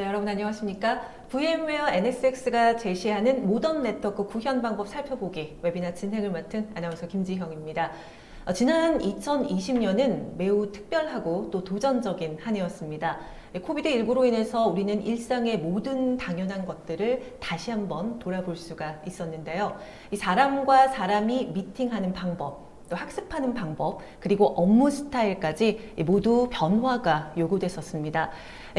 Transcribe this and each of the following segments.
시청자 여러분 안녕하십니까? VM웨어 NSX가 제시하는 모던 네트워크 구현 방법 살펴보기 웨비나 진행을 맡은 아나운서 김지형입니다. 지난 2020년은 매우 특별하고 또 도전적인 한 해였습니다. 코비드19로 인해서 우리는 일상의 모든 당연한 것들을 다시 한번 돌아볼 수가 있었는데요. 이 사람과 사람이 미팅하는 방법, 또 학습하는 방법, 그리고 업무 스타일까지 모두 변화가 요구됐었습니다.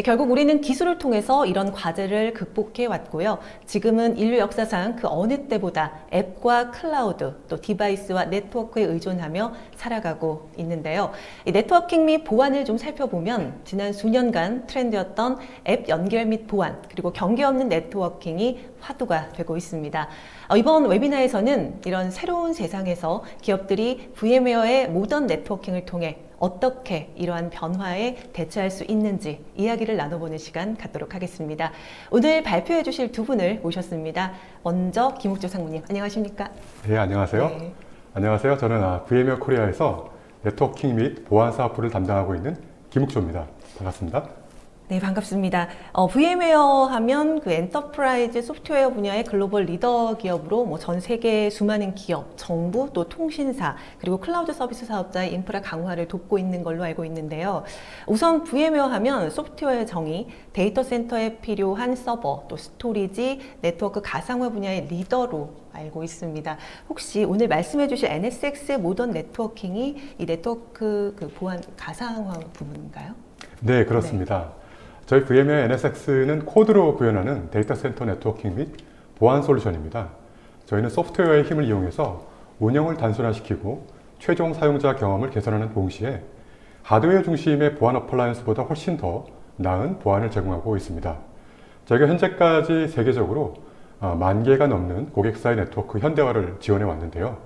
결국 우리는 기술을 통해서 이런 과제를 극복해 왔고요. 지금은 인류 역사상 그 어느 때보다 앱과 클라우드, 또 디바이스와 네트워크에 의존하며 살아가고 있는데요. 이 네트워킹 및 보안을 좀 살펴보면 지난 수년간 트렌드였던 앱 연결 및 보안, 그리고 경계 없는 네트워킹이 화두가 되고 있습니다. 이번 웨비나에서는 이런 새로운 세상에서 기업들이 VM웨어의 모던 네트워킹을 통해 어떻게 이러한 변화에 대처할 수 있는지 이야기를 나눠보는 시간 갖도록 하겠습니다. 오늘 발표해 주실 두 분을 모셨습니다. 먼저 김욱조 상무님, 안녕하십니까? 네, 안녕하세요. 네. 안녕하세요. 저는 VM웨어 코리아에서 네트워킹 및 보안 사업부를 담당하고 있는 김욱조입니다. 반갑습니다. 네, 반갑습니다. VM웨어 하면 그 엔터프라이즈 소프트웨어 분야의 글로벌 리더 기업으로 전 세계 수많은 기업, 정부, 또 통신사, 그리고 클라우드 서비스 사업자의 인프라 강화를 돕고 있는 걸로 알고 있는데요. 우선 VM웨어 하면 소프트웨어 정의, 데이터 센터에 필요한 서버, 또 스토리지, 네트워크 가상화 분야의 리더로 알고 있습니다. 혹시 오늘 말씀해 주실 NSX 모던 네트워킹이 이 네트워크 그 보안 가상화 부분인가요? 네, 그렇습니다. 저희 VM웨어 NSX는 코드로 구현하는 데이터 센터 네트워킹 및 보안 솔루션입니다. 저희는 소프트웨어의 힘을 이용해서 운영을 단순화시키고 최종 사용자 경험을 개선하는 동시에 하드웨어 중심의 보안 어플라이언스보다 훨씬 더 나은 보안을 제공하고 있습니다. 저희가 현재까지 세계적으로 10,000개가 넘는 고객사의 네트워크 현대화를 지원해 왔는데요.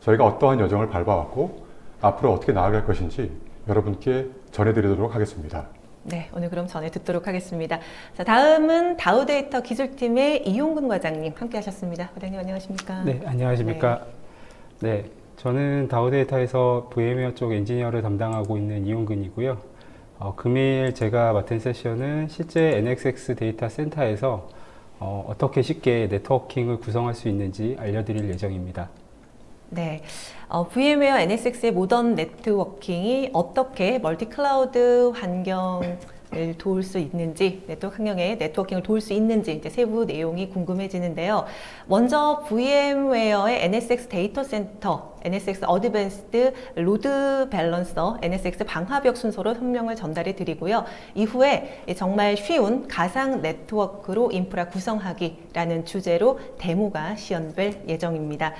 저희가 어떠한 여정을 밟아왔고 앞으로 어떻게 나아갈 것인지 여러분께 전해드리도록 하겠습니다. 네, 오늘 그럼 전해 듣도록 하겠습니다. 자, 다음은 다우데이터 기술팀의 이용근 과장님 함께 하셨습니다. 과장님 안녕하십니까? 네, 안녕하십니까? 네, 저는 다우데이터에서 VM웨어 쪽 엔지니어를 담당하고 있는 이용근이고요. 금일 제가 맡은 세션은 실제 NSX 데이터 센터에서 어떻게 쉽게 네트워킹을 구성할 수 있는지 알려드릴 예정입니다. 네, VM웨어 NSX의 모던 네트워킹이 어떻게 멀티 클라우드 환경을 도울 수 있는지, 네트워크 환경에 네트워킹을 도울 수 있는지 이제 세부 내용이 궁금해지는데요. 먼저 VM웨어의 NSX 데이터 센터, NSX 어드밴스드 로드 밸런서, NSX 방화벽 순서로 설명을 전달해 드리고요. 이후에 정말 쉬운 가상 네트워크로 인프라 구성하기라는 주제로 데모가 시연될 예정입니다.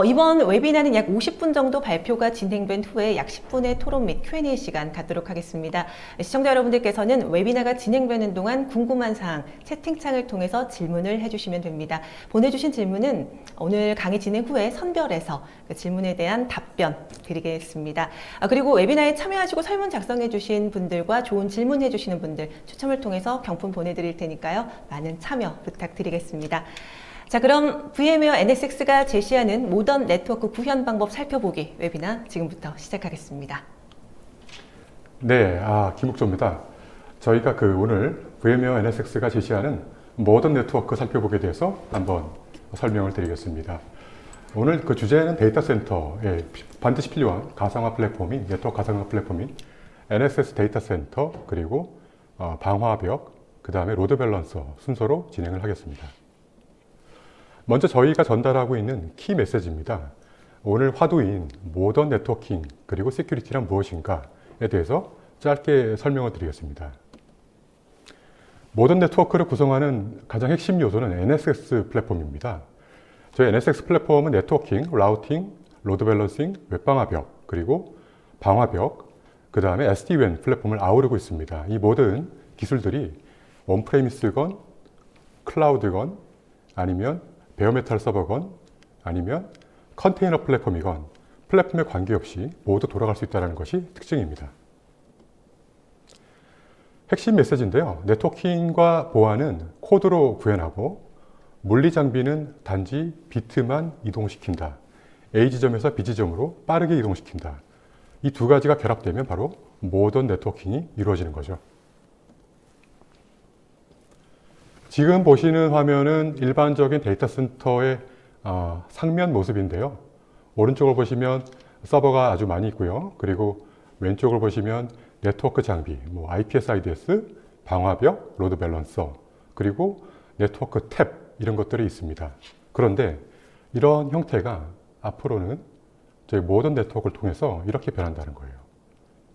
이번 웨비나는 약 50분 정도 발표가 진행된 후에 약 10분의 토론 및 Q&A 시간 갖도록 하겠습니다. 시청자 여러분들께서는 웨비나가 진행되는 동안 궁금한 사항 채팅창을 통해서 질문을 해주시면 됩니다. 보내주신 질문은 오늘 강의 진행 후에 선별해서 그 질문에 대한 답변 드리겠습니다. 그리고 웨비나에 참여하시고 설문 작성해 주신 분들과 좋은 질문 해주시는 분들 추첨을 통해서 경품 보내드릴 테니까요. 많은 참여 부탁드리겠습니다. 자, 그럼 VM웨어 NSX가 제시하는 모던 네트워크 구현 방법 살펴보기 웨비나 지금부터 시작하겠습니다. 네, 김욱조입니다. 저희가 오늘 VM웨어 NSX가 제시하는 모던 네트워크 살펴보기에 대해서 한번 설명을 드리겠습니다. 오늘 그 주제는 데이터 센터에 반드시 필요한 가상화 플랫폼인 네트워크 가상화 플랫폼인 NSX 데이터 센터, 그리고 방화벽, 그 다음에 로드 밸런서 순서로 진행을 하겠습니다. 먼저 저희가 전달하고 있는 키 메시지입니다. 오늘 화두인 모던 네트워킹 그리고 시큐리티란 무엇인가에 대해서 짧게 설명을 드리겠습니다. 모던 네트워크를 구성하는 가장 핵심 요소는 NSX 플랫폼입니다. 저희 NSX 플랫폼은 네트워킹, 라우팅, 로드 밸런싱, 웹방화벽, 그리고 방화벽, 그 다음에 SD-WAN 플랫폼을 아우르고 있습니다. 이 모든 기술들이 온프레미스건, 클라우드건, 아니면 베어메탈 서버건, 아니면 컨테이너 플랫폼이건 플랫폼에 관계없이 모두 돌아갈 수 있다는 것이 특징입니다. 핵심 메시지인데요. 네트워킹과 보안은 코드로 구현하고 물리 장비는 단지 비트만 이동시킨다. A 지점에서 B 지점으로 빠르게 이동시킨다. 이 두 가지가 결합되면 바로 모던 네트워킹이 이루어지는 거죠. 지금 보시는 화면은 일반적인 데이터 센터의 상면 모습인데요. 오른쪽을 보시면 서버가 아주 많이 있고요. 그리고 왼쪽을 보시면 네트워크 장비, 뭐 IPS, IDS, 방화벽, 로드 밸런서, 그리고 네트워크 탭 이런 것들이 있습니다. 그런데 이런 형태가 앞으로는 저희 모던 네트워크를 통해서 이렇게 변한다는 거예요.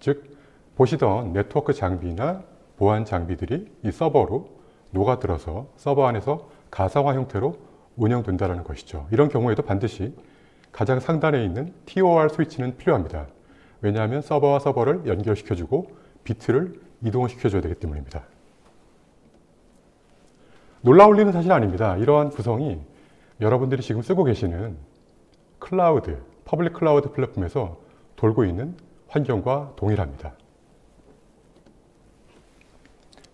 즉 보시던 네트워크 장비나 보안 장비들이 이 서버로 녹아들어서 서버 안에서 가상화 형태로 운영된다는 것이죠. 이런 경우에도 반드시 가장 상단에 있는 TOR 스위치는 필요합니다. 왜냐하면 서버와 서버를 연결시켜주고 비트를 이동시켜줘야 되기 때문입니다. 놀라울 일은 사실 아닙니다. 이러한 구성이 여러분들이 지금 쓰고 계시는 클라우드, 퍼블릭 클라우드 플랫폼에서 돌고 있는 환경과 동일합니다.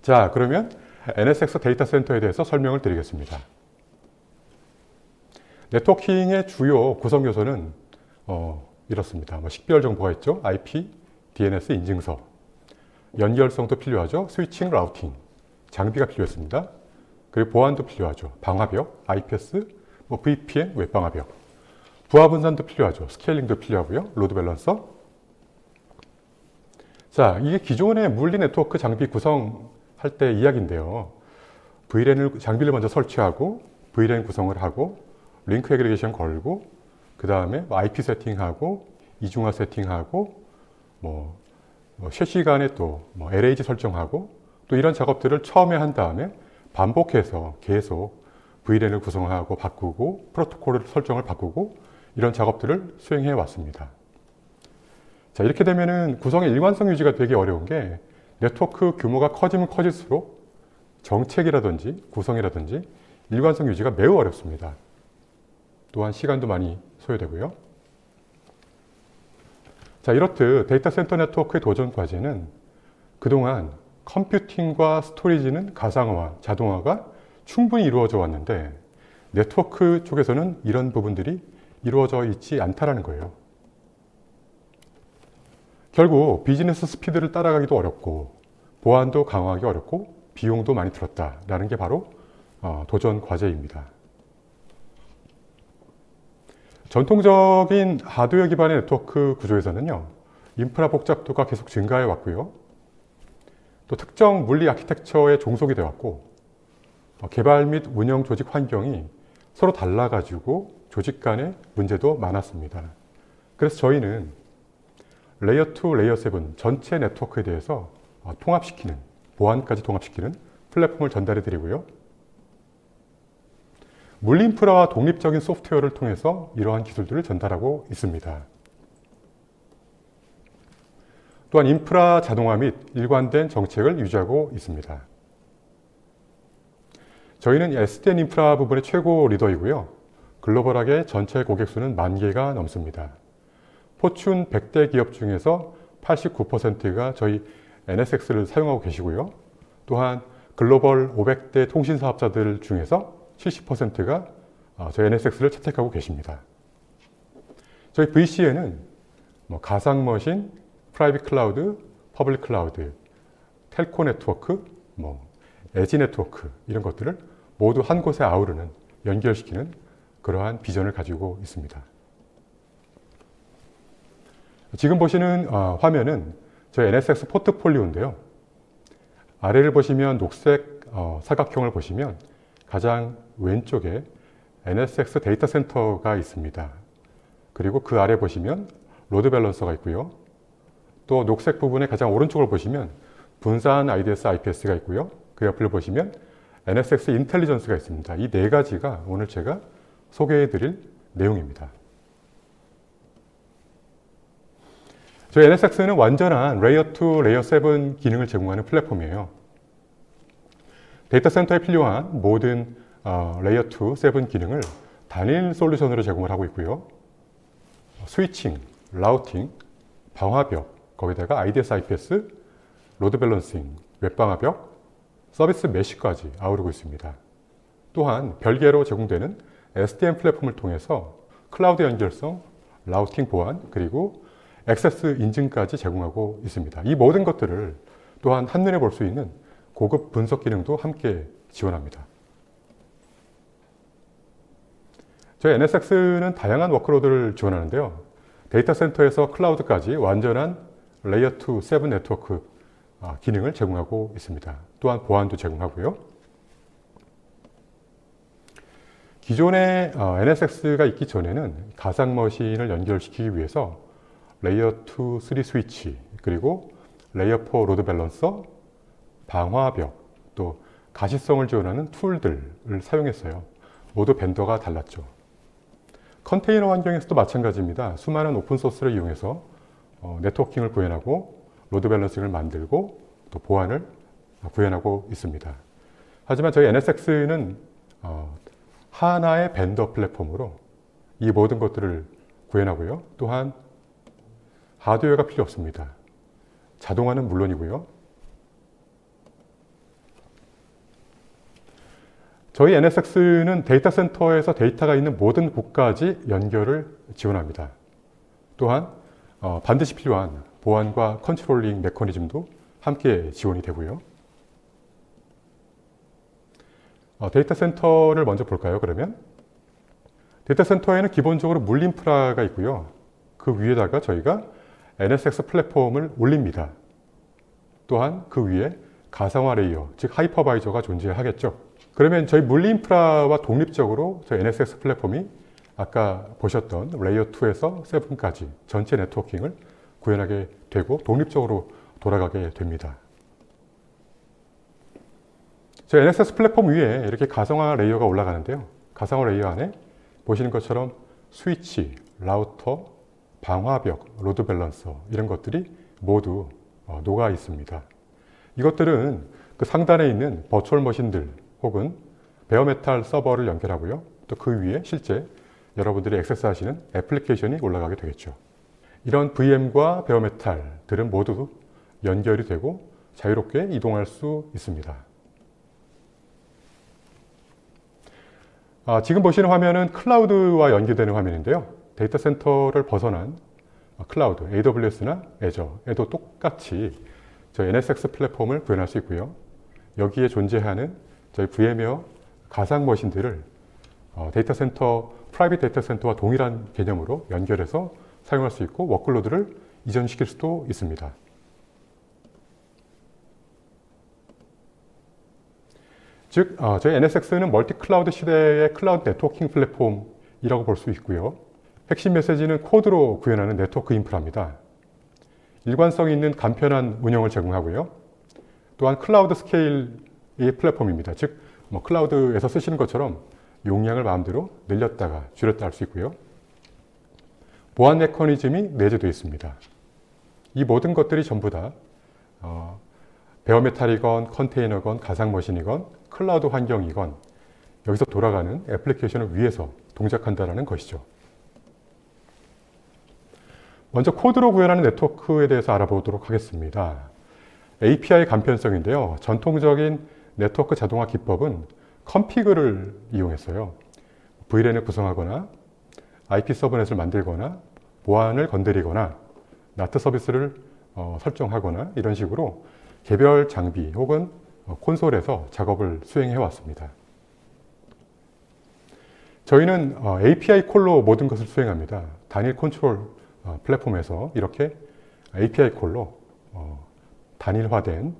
자, 그러면 NSX 데이터 센터에 대해서 설명을 드리겠습니다. 네트워킹의 주요 구성 요소는 이렇습니다. 식별 정보가 있죠. IP, DNS 인증서, 연결성도 필요하죠. 스위칭, 라우팅, 장비가 필요했습니다. 그리고 보안도 필요하죠. 방화벽, IPS, VPN, 웹방화벽, 부하 분산도 필요하죠. 스케일링도 필요하고요. 로드 밸런서. 자, 이게 기존의 물리 네트워크 장비 구성할 때 이야기인데요. VLAN 장비를 먼저 설치하고 VLAN 구성을 하고 링크 애그리게이션 걸고 그 다음에 IP 세팅하고 이중화 세팅하고 실시간에 또 LAG 설정하고 또 이런 작업들을 처음에 한 다음에 반복해서 계속 VLAN을 구성하고 바꾸고 프로토콜 설정을 바꾸고 이런 작업들을 수행해 왔습니다. 자, 이렇게 되면은 구성의 일관성 유지가 되게 어려운 게 네트워크 규모가 커지면 커질수록 정책이라든지 구성이라든지 일관성 유지가 매우 어렵습니다. 또한 시간도 많이 소요되고요. 자, 이렇듯 데이터 센터 네트워크의 도전 과제는 그동안 컴퓨팅과 스토리지는 가상화, 자동화가 충분히 이루어져 왔는데 네트워크 쪽에서는 이런 부분들이 이루어져 있지 않다라는 거예요. 결국 비즈니스 스피드를 따라가기도 어렵고 보안도 강화하기 어렵고 비용도 많이 들었다라는 게 바로 도전 과제입니다. 전통적인 하드웨어 기반의 네트워크 구조에서는요, 인프라 복잡도가 계속 증가해 왔고요. 또 특정 물리 아키텍처에 종속이 되어 왔고, 개발 및 운영 조직 환경이 서로 달라가지고 조직 간의 문제도 많았습니다. 그래서 저희는 레이어 2, 레이어 7 전체 네트워크에 대해서 통합시키는, 보안까지 통합시키는 플랫폼을 전달해 드리고요. 물리 인프라와 독립적인 소프트웨어를 통해서 이러한 기술들을 전달하고 있습니다. 또한 인프라 자동화 및 일관된 정책을 유지하고 있습니다. 저희는 SDN 인프라 부분의 최고 리더이고요. 글로벌하게 전체 고객 수는 10,000개가 넘습니다. 포춘 100대 기업 중에서 89%가 저희 NSX를 사용하고 계시고요. 또한 글로벌 500대 통신 사업자들 중에서 70%가 저희 NSX를 채택하고 계십니다. 저희 VC에는 가상 머신, 프라이빗 클라우드, 퍼블릭 클라우드, 텔코 네트워크, 에지 네트워크 이런 것들을 모두 한 곳에 아우르는, 연결시키는 그러한 비전을 가지고 있습니다. 지금 보시는 화면은 저희 NSX 포트폴리오인데요. 아래를 보시면 녹색 사각형을 보시면 가장 왼쪽에 NSX 데이터 센터가 있습니다. 그리고 그 아래 보시면 로드 밸런서가 있고요. 또 녹색 부분의 가장 오른쪽을 보시면 분산 IDS, IPS가 있고요. 그 옆을 보시면 NSX 인텔리전스가 있습니다. 이 네 가지가 오늘 제가 소개해 드릴 내용입니다. 저희 NSX는 완전한 레이어 2, 레이어 7 기능을 제공하는 플랫폼이에요. 데이터 센터에 필요한 모든 레이어 2, 7 기능을 단일 솔루션으로 제공을 하고 있고요. 스위칭, 라우팅, 방화벽, 거기다가 IDS, IPS, 로드 밸런싱, 웹방화벽, 서비스 메쉬까지 아우르고 있습니다. 또한 별개로 제공되는 SDN 플랫폼을 통해서 클라우드 연결성, 라우팅 보안, 그리고 액세스 인증까지 제공하고 있습니다. 이 모든 것들을 또한 한눈에 볼 수 있는 고급 분석 기능도 함께 지원합니다. 저희 NSX는 다양한 워크로드를 지원하는데요. 데이터 센터에서 클라우드까지 완전한 레이어 2 7 네트워크 기능을 제공하고 있습니다. 또한 보안도 제공하고요. 기존의 NSX가 있기 전에는 가상 머신을 연결시키기 위해서 레이어 2, 3 스위치, 그리고 레이어 4 로드 밸런서, 방화벽, 또 가시성을 지원하는 툴들을 사용했어요. 모두 벤더가 달랐죠. 컨테이너 환경에서도 마찬가지입니다. 수많은 오픈소스를 이용해서 네트워킹을 구현하고 로드 밸런싱을 만들고 또 보안을 구현하고 있습니다. 하지만 저희 NSX는 하나의 벤더 플랫폼으로 이 모든 것들을 구현하고요. 또한 하드웨어가 필요 없습니다. 자동화는 물론이고요. 저희 NSX는 데이터 센터에서 데이터가 있는 모든 곳까지 연결을 지원합니다. 또한 반드시 필요한 보안과 컨트롤링 메커니즘도 함께 지원이 되고요. 데이터 센터를 먼저 볼까요, 그러면? 데이터 센터에는 기본적으로 물인프라가 있고요. 그 위에다가 저희가 NSX 플랫폼을 올립니다. 또한 그 위에 가상화 레이어, 즉 하이퍼바이저가 존재하겠죠. 그러면 저희 물리인프라와 독립적으로 저희 NSX 플랫폼이 아까 보셨던 레이어 2에서 7까지 전체 네트워킹을 구현하게 되고 독립적으로 돌아가게 됩니다. 저희 NSX 플랫폼 위에 이렇게 가상화 레이어가 올라가는데요. 가상화 레이어 안에 보시는 것처럼 스위치, 라우터, 방화벽, 로드 밸런서 이런 것들이 모두 녹아 있습니다. 이것들은 그 상단에 있는 버추얼 머신들 혹은 베어메탈 서버를 연결하고요. 또 그 위에 실제 여러분들이 액세스하시는 애플리케이션이 올라가게 되겠죠. 이런 VM과 베어메탈들은 모두 연결이 되고 자유롭게 이동할 수 있습니다. 지금 보시는 화면은 클라우드와 연계되는 화면인데요. 데이터 센터를 벗어난 클라우드, AWS나 Azure에도 똑같이 저희 NSX 플랫폼을 구현할 수 있고요. 여기에 존재하는 저희 VM웨어 가상 머신들을 데이터 센터, 프라이빗 데이터 센터와 동일한 개념으로 연결해서 사용할 수 있고 워크로드를 이전시킬 수도 있습니다. 즉, 저희 NSX는 멀티 클라우드 시대의 클라우드 네트워킹 플랫폼이라고 볼 수 있고요. 핵심 메시지는 코드로 구현하는 네트워크 인프라입니다. 일관성 있는 간편한 운영을 제공하고요. 또한 클라우드 스케일의 플랫폼입니다. 즉, 클라우드에서 쓰시는 것처럼 용량을 마음대로 늘렸다가 줄였다 할 수 있고요. 보안 메커니즘이 내재되어 있습니다. 이 모든 것들이 전부 다 베어메탈이건 컨테이너건 가상머신이건 클라우드 환경이건 여기서 돌아가는 애플리케이션을 위해서 동작한다는 것이죠. 먼저 코드로 구현하는 네트워크에 대해서 알아보도록 하겠습니다. API 간편성인데요. 전통적인 네트워크 자동화 기법은 컨피그를 이용했어요. VLAN을 구성하거나 IP 서브넷을 만들거나 보안을 건드리거나 NAT 서비스를 설정하거나 이런 식으로 개별 장비 혹은 콘솔에서 작업을 수행해 왔습니다. 저희는 API 콜로 모든 것을 수행합니다. 단일 컨트롤 플랫폼에서 이렇게 API 콜로 단일화된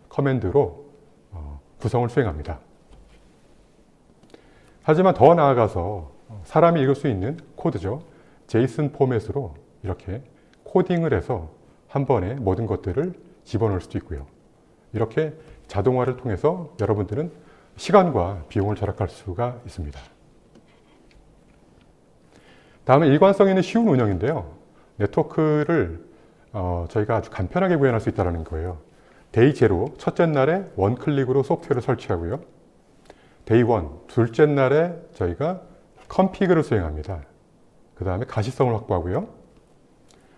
커맨드로 구성을 수행합니다. 하지만 더 나아가서 사람이 읽을 수 있는 코드죠. 제이슨 포맷으로 이렇게 코딩을 해서 한 번에 모든 것들을 집어넣을 수도 있고요. 이렇게 자동화를 통해서 여러분들은 시간과 비용을 절약할 수가 있습니다. 다음은 일관성 있는 쉬운 운영인데요. 네트워크를 저희가 아주 간편하게 구현할 수 있다는 거예요. 데이 제로, 첫째 날에 원클릭으로 소프트웨어를 설치하고요. 데이 원, 둘째 날에 저희가 컨피그를 수행합니다. 그 다음에 가시성을 확보하고요.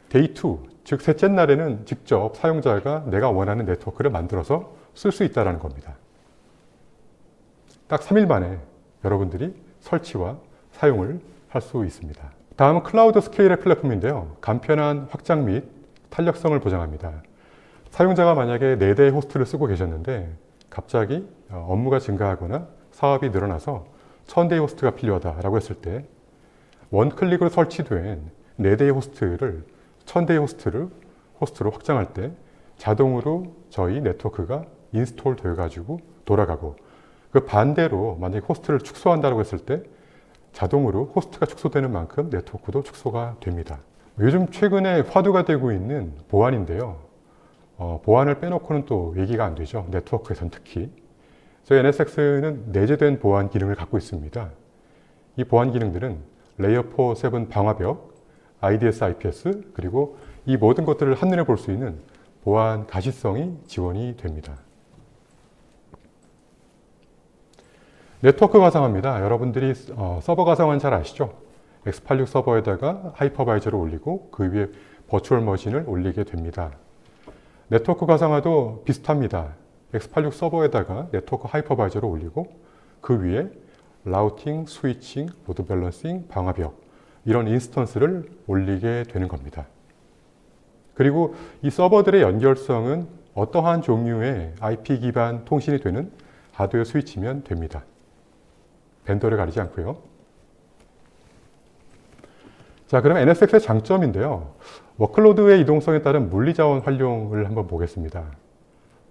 데이 투, 즉 셋째 날에는 직접 사용자가 내가 원하는 네트워크를 만들어서 쓸 수 있다는 겁니다. 딱 3일 만에 여러분들이 설치와 사용을 할 수 있습니다. 다음은 클라우드 스케일의 플랫폼인데요. 간편한 확장 및 탄력성을 보장합니다. 사용자가 만약에 4대의 호스트를 쓰고 계셨는데 갑자기 업무가 증가하거나 사업이 늘어나서 1000대의 호스트가 필요하다라고 했을 때 원클릭으로 설치된 4대의 호스트를 1000대의 호스트로 확장할 때 자동으로 저희 네트워크가 인스톨 되어가지고 돌아가고, 그 반대로 만약에 호스트를 축소한다고 했을 때 자동으로 호스트가 축소되는 만큼 네트워크도 축소가 됩니다. 요즘 최근에 화두가 되고 있는 보안인데요. 보안을 빼놓고는 또 얘기가 안 되죠. 네트워크에선 특히. 저희 NSX는 내재된 보안 기능을 갖고 있습니다. 이 보안 기능들은 레이어 4, 7 방화벽, IDS, IPS, 그리고 이 모든 것들을 한눈에 볼 수 있는 보안 가시성이 지원이 됩니다. 네트워크 가상화입니다. 여러분들이 서버 가상화는 잘 아시죠? x86 서버에다가 하이퍼바이저를 올리고 그 위에 버추얼 머신을 올리게 됩니다. 네트워크 가상화도 비슷합니다. x86 서버에다가 네트워크 하이퍼바이저를 올리고 그 위에 라우팅, 스위칭, 로드 밸런싱, 방화벽 이런 인스턴스를 올리게 되는 겁니다. 그리고 이 서버들의 연결성은 어떠한 종류의 IP 기반 통신이 되는 하드웨어 스위치면 됩니다. 벤더를 가리지 않고요. 자, 그럼 NSX의 장점인데요. 워크로드의 이동성에 따른 물리자원 활용을 한번 보겠습니다.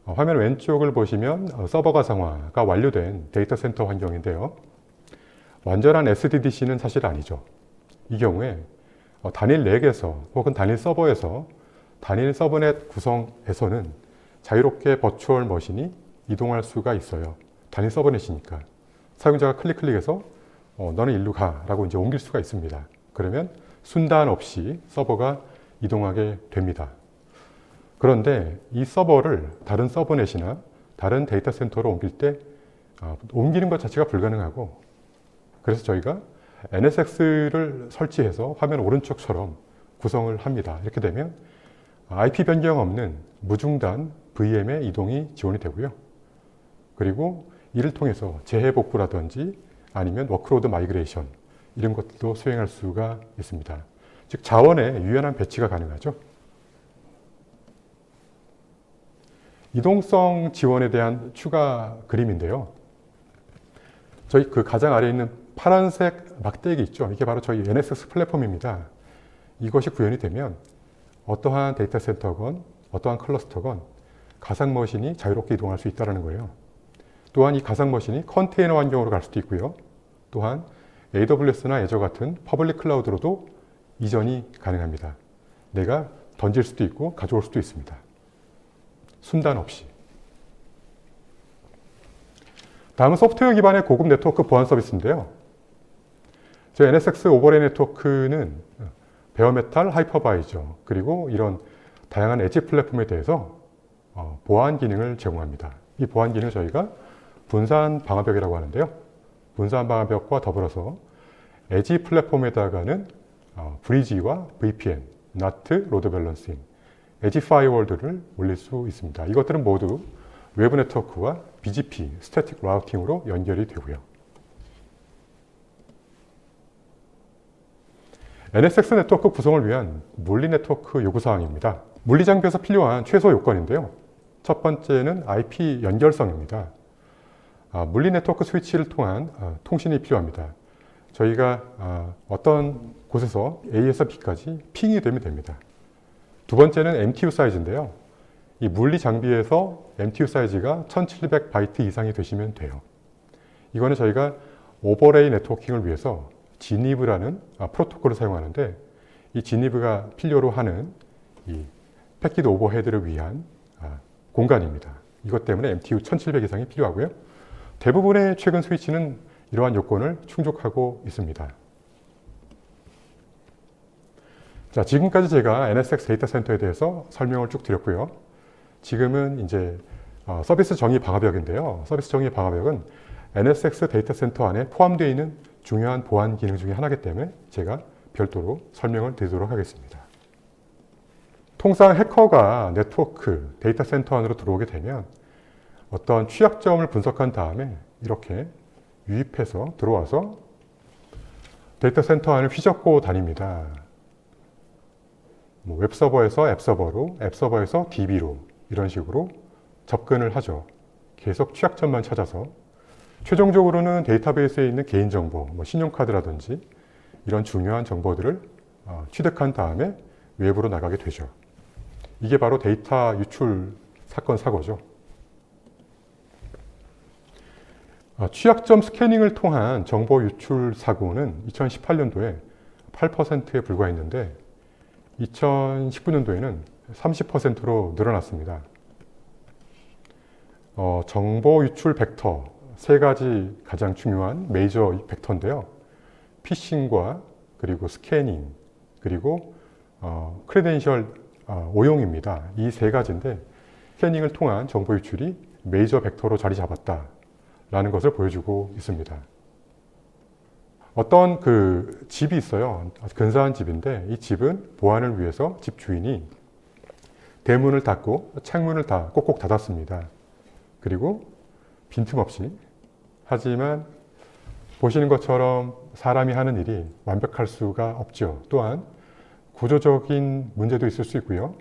화면 왼쪽을 보시면 서버 가상화가 완료된 데이터 센터 환경인데요. 완전한 SDDC는 사실 아니죠. 이 경우에 단일 렉에서 혹은 단일 서버에서 단일 서버넷 구성에서는 자유롭게 버추얼 머신이 이동할 수가 있어요. 단일 서버넷이니까. 사용자가 클릭해서 너는 일로 가 라고 이제 옮길 수가 있습니다. 그러면 순단 없이 서버가 이동하게 됩니다. 그런데 이 서버를 다른 서버넷이나 다른 데이터 센터로 옮길 때 옮기는 것 자체가 불가능하고, 그래서 저희가 NSX를 설치해서 화면 오른쪽처럼 구성을 합니다. 이렇게 되면 IP 변경 없는 무중단 VM의 이동이 지원이 되고요. 그리고 이를 통해서 재해복구라든지 아니면 워크로드 마이그레이션 이런 것들도 수행할 수가 있습니다. 즉 자원의 유연한 배치가 가능하죠. 이동성 지원에 대한 추가 그림인데요. 저희 그 가장 아래에 있는 파란색 막대기 있죠. 이게 바로 저희 NSX 플랫폼입니다. 이것이 구현이 되면 어떠한 데이터 센터건 어떠한 클러스터건 가상 머신이 자유롭게 이동할 수 있다는 거예요. 또한 이 가상 머신이 컨테이너 환경으로 갈 수도 있고요. 또한 AWS나 애저 같은 퍼블릭 클라우드로도 이전이 가능합니다. 내가 던질 수도 있고 가져올 수도 있습니다. 순단 없이. 다음은 소프트웨어 기반의 고급 네트워크 보안 서비스인데요. 저희 NSX 오버레이 네트워크는 베어메탈, 하이퍼바이저, 그리고 이런 다양한 엣지 플랫폼에 대해서 보안 기능을 제공합니다. 이 보안 기능을 저희가 분산 방화벽이라고 하는데요. 분산 방화벽과 더불어서 엣지 플랫폼에다가는 브리지와 VPN, NAT, 로드 밸런싱, 엣지 파이어월드를 올릴 수 있습니다. 이것들은 모두 외부 네트워크와 BGP, 스태틱 라우팅으로 연결이 되고요. NSX 네트워크 구성을 위한 물리 네트워크 요구사항입니다. 물리 장비에서 필요한 최소 요건인데요. 첫 번째는 IP 연결성입니다. 물리 네트워크 스위치를 통한 통신이 필요합니다. 저희가 어떤 곳에서 A에서 B까지 핑이 되면 됩니다. 두 번째는 MTU 사이즈인데요. 이 물리 장비에서 MTU 사이즈가 1700바이트 이상이 되시면 돼요. 이거는 저희가 오버레이 네트워킹을 위해서 지니브라는 프로토콜을 사용하는데, 이 지니브가 필요로 하는 이 패킷 오버헤드를 위한 공간입니다. 이것 때문에 MTU 1700 이상이 필요하고요. 대부분의 최근 스위치는 이러한 요건을 충족하고 있습니다. 자, 지금까지 제가 NSX 데이터 센터에 대해서 설명을 쭉 드렸고요. 지금은 이제 서비스 정의 방화벽인데요. 서비스 정의 방화벽은 NSX 데이터 센터 안에 포함되어 있는 중요한 보안 기능 중에 하나이기 때문에 제가 별도로 설명을 드리도록 하겠습니다. 통상 해커가 네트워크, 데이터 센터 안으로 들어오게 되면 어떤 취약점을 분석한 다음에 이렇게 유입해서 들어와서 데이터 센터 안을 휘젓고 다닙니다. 웹서버에서 앱서버로, 앱서버에서 DB로 이런 식으로 접근을 하죠. 계속 취약점만 찾아서 최종적으로는 데이터베이스에 있는 개인정보, 신용카드라든지 이런 중요한 정보들을 취득한 다음에 외부로 나가게 되죠. 이게 바로 데이터 유출 사건 사고죠. 취약점 스캐닝을 통한 정보 유출 사고는 2018년도에 8%에 불과했는데 2019년도에는 30%로 늘어났습니다. 정보 유출 벡터 세 가지 가장 중요한 메이저 벡터인데요. 피싱과 그리고 스캐닝 그리고 크레덴셜 오용입니다. 이 세 가지인데 스캐닝을 통한 정보 유출이 메이저 벡터로 자리 잡았다라는 것을 보여주고 있습니다. 어떤 그 집이 있어요. 근사한 집인데 이 집은 보안을 위해서 집 주인이 대문을 닫고 창문을 다 꼭꼭 닫았습니다. 그리고 빈틈없이. 하지만 보시는 것처럼 사람이 하는 일이 완벽할 수가 없죠. 또한 구조적인 문제도 있을 수 있고요.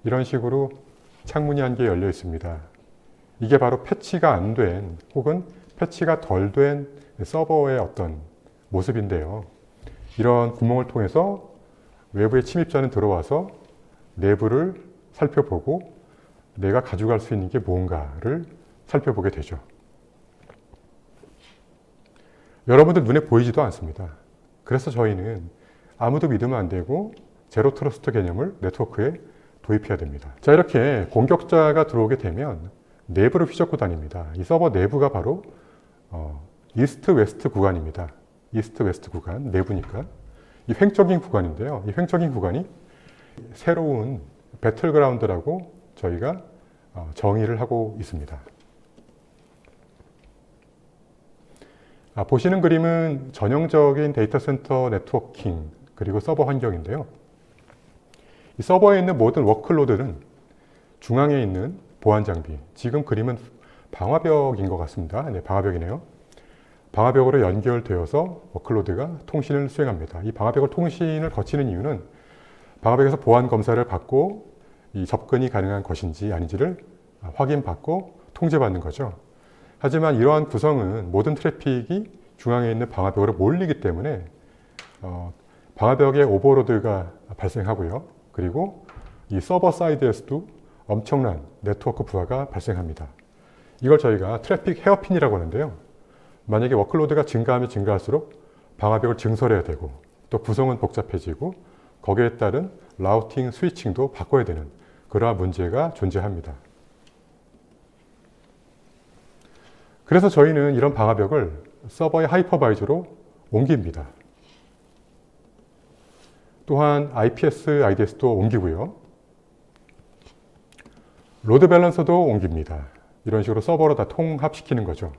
이런 식으로 창문이 한 개 열려 있습니다. 이게 바로 패치가 안 된 혹은 패치가 덜 된 서버의 어떤 모습인데요. 이런 구멍을 통해서 외부의 침입자는 들어와서 내부를 살펴보고 내가 가져갈 수 있는 게 무언가를 살펴보게 되죠. 여러분들 눈에 보이지도 않습니다. 그래서 저희는 아무도 믿으면 안 되고 제로 트러스트 개념을 네트워크에 도입해야 됩니다. 자, 이렇게 공격자가 들어오게 되면 내부를 휘젓고 다닙니다. 이 서버 내부가 바로 이스트 웨스트 구간입니다. 이스트 웨스트 구간, 내부니까. 이 횡적인 구간인데요. 이 횡적인 구간이 새로운 배틀그라운드라고 저희가 정의를 하고 있습니다. 보시는 그림은 전형적인 데이터 센터 네트워킹 그리고 서버 환경인데요. 이 서버에 있는 모든 워크로드는 중앙에 있는 보안 장비, 지금 그림은 방화벽인 것 같습니다. 네, 방화벽이네요. 방화벽으로 연결되어서 워크로드가 통신을 수행합니다. 이 방화벽을 통신을 거치는 이유는 방화벽에서 보안 검사를 받고 이 접근이 가능한 것인지 아닌지를 확인받고 통제받는 거죠. 하지만 이러한 구성은 모든 트래픽이 중앙에 있는 방화벽으로 몰리기 때문에 방화벽에 오버로드가 발생하고요. 그리고 이 서버 사이드에서도 엄청난 네트워크 부하가 발생합니다. 이걸 저희가 트래픽 헤어핀이라고 하는데요. 만약에 워크로드가 증가하면 증가할수록 방화벽을 증설해야 되고 또 구성은 복잡해지고 거기에 따른 라우팅, 스위칭도 바꿔야 되는 그러한 문제가 존재합니다. 그래서 저희는 이런 방화벽을 서버의 하이퍼바이저로 옮깁니다. 또한 IPS, IDS도 옮기고요. 로드 밸런서도 옮깁니다. 이런 식으로 서버로 다 통합시키는 거죠.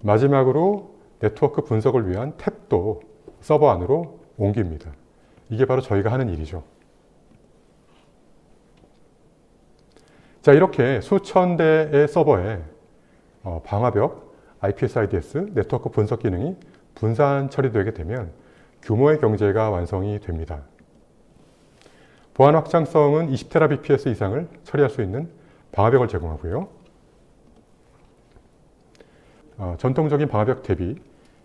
마지막으로 네트워크 분석을 위한 탭도 서버 안으로 옮깁니다. 이게 바로 저희가 하는 일이죠. 자, 이렇게 수천 대의 서버에 방화벽, IPS, IDS, 네트워크 분석 기능이 분산 처리되게 되면 규모의 경제가 완성이 됩니다. 보안 확장성은 20TBps 이상을 처리할 수 있는 방화벽을 제공하고요. 전통적인 방화벽 대비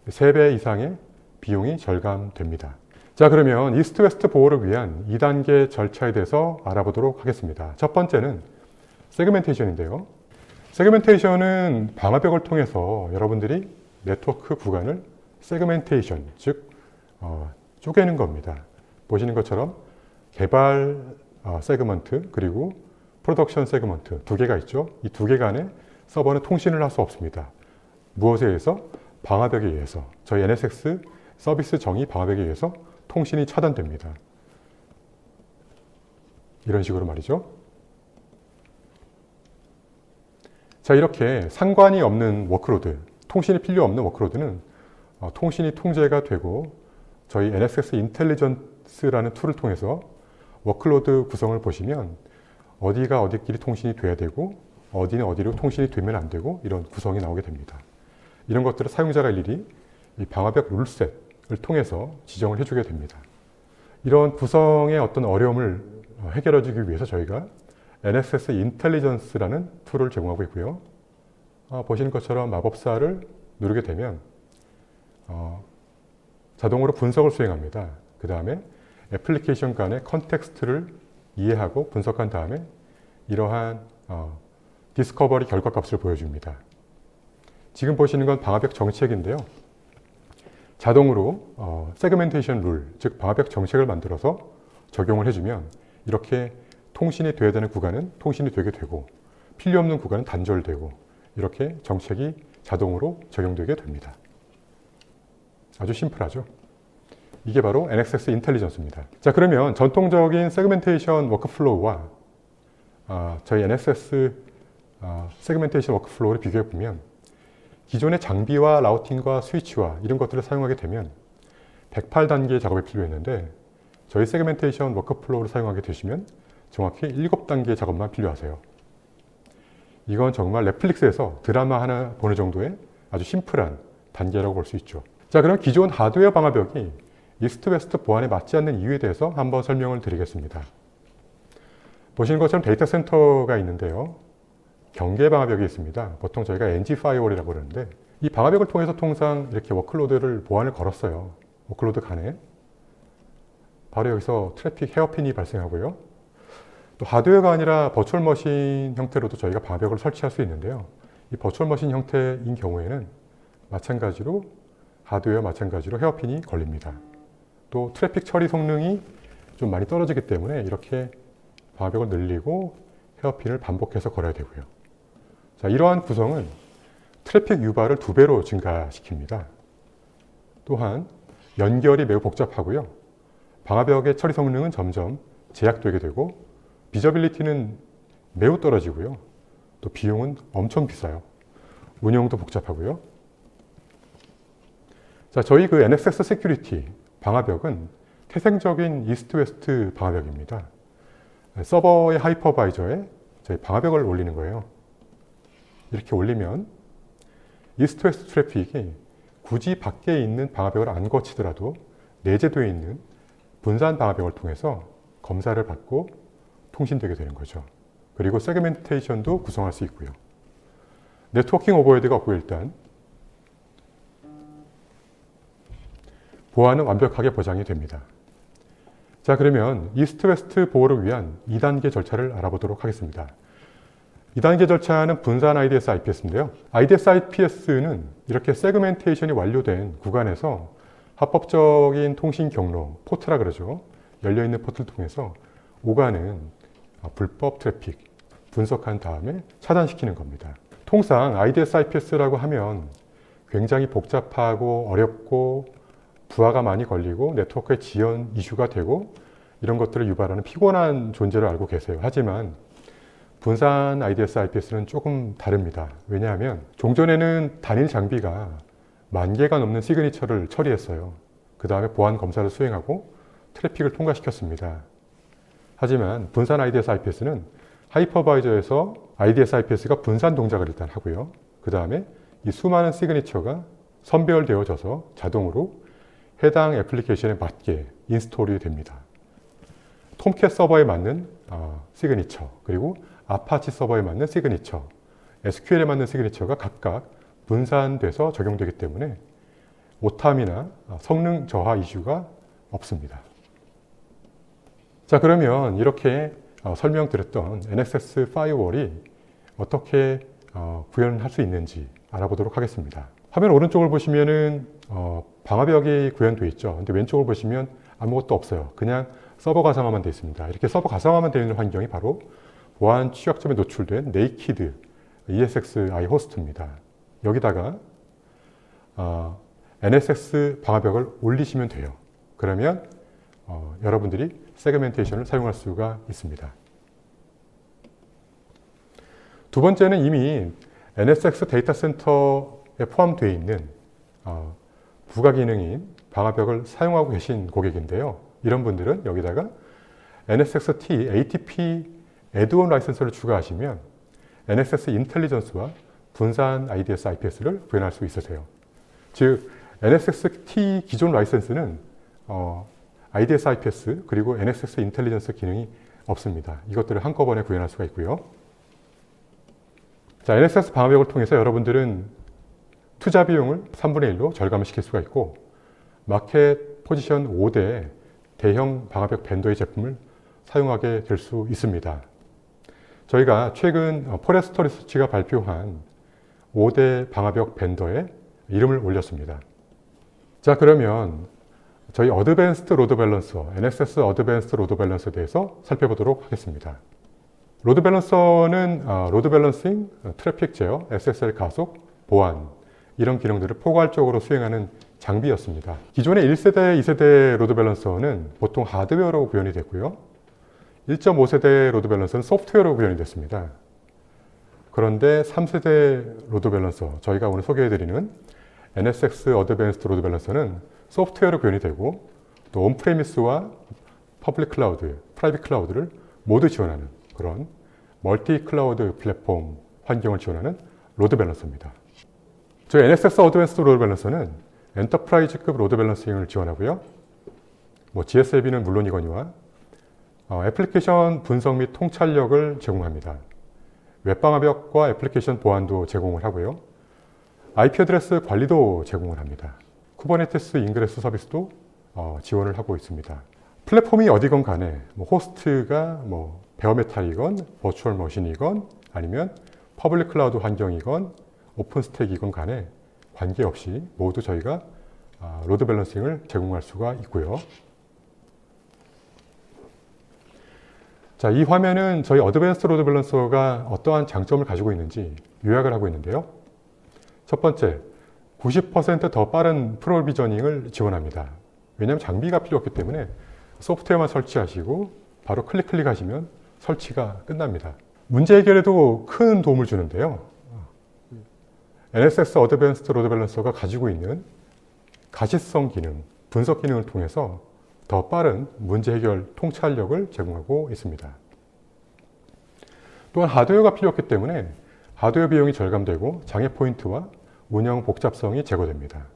3배 이상의 비용이 절감됩니다. 자, 그러면 이스트 웨스트 보호를 위한 2단계 절차에 대해서 알아보도록 하겠습니다. 첫 번째는 세그멘테이션인데요. 세그멘테이션은 방화벽을 통해서 여러분들이 네트워크 구간을 세그멘테이션, 즉 쪼개는 겁니다. 보시는 것처럼 개발 세그먼트 그리고 프로덕션 세그먼트 두 개가 있죠. 이 두 개 간에 서버는 통신을 할 수 없습니다. 무엇에 의해서? 방화벽에 의해서. 저희 NSX 서비스 정의 방화벽에 의해서 통신이 차단됩니다. 이런 식으로 말이죠. 자, 이렇게 상관이 없는 워크로드, 통신이 필요 없는 워크로드는 통신이 통제가 되고 저희 NSX 인텔리전스라는 툴을 통해서 워크로드 구성을 보시면 어디가 어디끼리 통신이 돼야 되고 어디는 어디로 통신이 되면 안 되고 이런 구성이 나오게 됩니다. 이런 것들을 사용자가 일일이 이 방화벽 룰셋을 통해서 지정을 해주게 됩니다. 이런 구성의 어떤 어려움을 해결해주기 위해서 저희가 NSX 인텔리전스라는 툴을 제공하고 있고요. 보시는 것처럼 마법사를 누르게 되면 자동으로 분석을 수행합니다. 그 다음에 애플리케이션 간의 컨텍스트를 이해하고 분석한 다음에 이러한 디스커버리 결과값을 보여줍니다. 지금 보시는 건 방화벽 정책인데요. 자동으로 세그멘테이션 룰, 즉 방화벽 정책을 만들어서 적용을 해주면 이렇게 통신이 돼야 되는 구간은 통신이 되게 되고 필요 없는 구간은 단절되고 이렇게 정책이 자동으로 적용되게 됩니다. 아주 심플하죠? 이게 바로 NXS 인텔리전스입니다. 자, 그러면 전통적인 세그멘테이션 워크플로우와 저희 NXS 세그멘테이션 워크플로우를 비교해 보면 기존의 장비와 라우팅과 스위치와 이런 것들을 사용하게 되면 108단계의 작업이 필요했는데 저희 세그멘테이션 워크플로우를 사용하게 되시면 정확히 7단계의 작업만 필요하세요. 이건 정말 넷플릭스에서 드라마 하나 보는 정도의 아주 심플한 단계라고 볼 수 있죠. 자, 그럼 기존 하드웨어 방화벽이 이스트 웨스트 보안에 맞지 않는 이유에 대해서 한번 설명을 드리겠습니다. 보시는 것처럼 데이터 센터가 있는데요. 경계 방화벽이 있습니다. 보통 저희가 NG 파이어월이라고 그러는데 이 방화벽을 통해서 통상 이렇게 워클로드를 보안을 걸었어요. 워클로드 간에. 바로 여기서 트래픽 헤어핀이 발생하고요. 또 하드웨어가 아니라 버추얼 머신 형태로도 저희가 방화벽을 설치할 수 있는데요. 이 버추얼 머신 형태인 경우에는 마찬가지로 하드웨어 마찬가지로 헤어핀이 걸립니다. 또 트래픽 처리 성능이 좀 많이 떨어지기 때문에 이렇게 방화벽을 늘리고 헤어핀을 반복해서 걸어야 되고요. 자, 이러한 구성은 트래픽 유발을 2배로 증가시킵니다. 또한 연결이 매우 복잡하고요. 방화벽의 처리 성능은 점점 제약되게 되고 비저빌리티는 매우 떨어지고요. 또 비용은 엄청 비싸요. 운영도 복잡하고요. 자, 저희 그 NXS 세큐리티 방화벽은 태생적인 이스트 웨스트 방화벽입니다. 서버의 하이퍼바이저에 저희 방화벽을 올리는 거예요. 이렇게 올리면 이스트 웨스트 트래픽이 굳이 밖에 있는 방화벽을 안 거치더라도 내재되어 있는 분산 방화벽을 통해서 검사를 받고 통신되게 되는 거죠. 그리고 세그멘테이션도 구성할 수 있고요. 네트워킹 오버헤드가 없고 일단 보안은 완벽하게 보장이 됩니다. 자, 그러면 이스트 웨스트 보호를 위한 2단계 절차를 알아보도록 하겠습니다. 2단계 절차는 분산 IDS IPS인데요. IDS IPS는 이렇게 세그멘테이션이 완료된 구간에서 합법적인 통신 경로, 포트라 그러죠. 열려있는 포트를 통해서 오가는 불법 트래픽 분석한 다음에 차단시키는 겁니다. 통상 IDS IPS라고 하면 굉장히 복잡하고 어렵고 부하가 많이 걸리고 네트워크의 지연 이슈가 되고 이런 것들을 유발하는 피곤한 존재를 알고 계세요. 하지만 분산 IDS IPS는 조금 다릅니다. 왜냐하면 종전에는 단일 장비가 10,000개가 넘는 시그니처를 처리했어요. 그 다음에 보안 검사를 수행하고 트래픽을 통과시켰습니다. 하지만 분산 IDS IPS는 하이퍼바이저에서 IDS IPS가 분산 동작을 일단 하고요. 그 다음에 이 수많은 시그니처가 선별되어져서 자동으로 해당 애플리케이션에 맞게 인스톨이 됩니다. 톰캣 서버에 맞는 시그니처, 그리고 아파치 서버에 맞는 시그니처, SQL에 맞는 시그니처가 각각 분산돼서 적용되기 때문에 오탐이나 성능 저하 이슈가 없습니다. 자, 그러면 이렇게 설명드렸던 NXS 파이어월이 어떻게 구현할 수 있는지 알아보도록 하겠습니다. 화면 오른쪽을 보시면은 방화벽이 구현되어 있죠. 근데 왼쪽을 보시면 아무것도 없어요. 그냥 서버 가상화만 되어 있습니다. 이렇게 서버 가상화만 되어 있는 환경이 바로 보안 취약점에 노출된 네이키드 ESXi 호스트입니다. 여기다가 NSX 방화벽을 올리시면 돼요. 그러면 여러분들이 세그멘테이션을 사용할 수가 있습니다. 두 번째는 이미 NSX 데이터 센터에 포함되어 있는 부가 기능인 방화벽을 사용하고 계신 고객인데요. 이런 분들은 여기다가 NSX-T ATP 애드온 라이선스를 추가하시면 NSX 인텔리전스와 분산 IDS IPS를 구현할 수 있으세요. 즉 NSX-T 기존 라이선스는 IDS IPS 그리고 NSX 인텔리전스 기능이 없습니다. 이것들을 한꺼번에 구현할 수가 있고요. 자, NSX 방화벽을 통해서 여러분들은 투자 비용을 3분의 1로 절감을 시킬 수가 있고 마켓 포지션 5대 대형 방화벽 벤더의 제품을 사용하게 될 수 있습니다. 저희가 최근 포레스터 리서치가 발표한 5대 방화벽 벤더에 이름을 올렸습니다. 자, 그러면 저희 어드밴스드 로드 밸런서, NXS 어드밴스드 로드 밸런서에 대해서 살펴보도록 하겠습니다. 로드 밸런서는 로드 밸런싱, 트래픽 제어, SSL 가속, 보안 이런 기능들을 포괄적으로 수행하는 장비였습니다. 기존의 1세대, 2세대 로드 밸런서는 보통 하드웨어로 구현이 됐고요. 1.5세대 로드 밸런서는 소프트웨어로 구현이 됐습니다. 그런데 3세대 로드 밸런서, 저희가 오늘 소개해드리는 NSX 어드밴스드 로드 밸런서는 소프트웨어로 구현이 되고 또 온프레미스와 퍼블릭 클라우드, 프라이빗 클라우드를 모두 지원하는 그런 멀티 클라우드 플랫폼 환경을 지원하는 로드 밸런서입니다. 저희 NSX 어드밴스드 로드 밸런서는 엔터프라이즈급 로드 밸런싱을 지원하고요. GSLB는 물론이거니와 애플리케이션 분석 및 통찰력을 제공합니다. 웹방화벽과 애플리케이션 보안도 제공을 하고요. IP 어드레스 관리도 제공을 합니다. 쿠버네티스 인그레스 서비스도 지원을 하고 있습니다. 플랫폼이 어디건 간에 호스트가 베어메탈이건 버추얼 머신이건 아니면 퍼블릭 클라우드 환경이건 오픈 스택이건 간에 관계없이 모두 저희가 로드 밸런싱을 제공할 수가 있고요. 자, 이 화면은 저희 어드밴스드 로드 밸런서가 어떠한 장점을 가지고 있는지 요약을 하고 있는데요. 첫 번째, 90% 빠른 프로비저닝을 지원합니다. 왜냐하면 장비가 필요 없기 때문에 소프트웨어만 설치하시고 바로 클릭하시면 설치가 끝납니다. 문제 해결에도 큰 도움을 주는데요. NSX 어드밴스드 로드 밸런서가 가지고 있는 가시성 기능, 분석 기능을 통해서 더 빠른 문제 해결 통찰력을 제공하고 있습니다. 또한 하드웨어가 필요 없기 때문에 하드웨어 비용이 절감되고 장애 포인트와 운영 복잡성이 제거됩니다.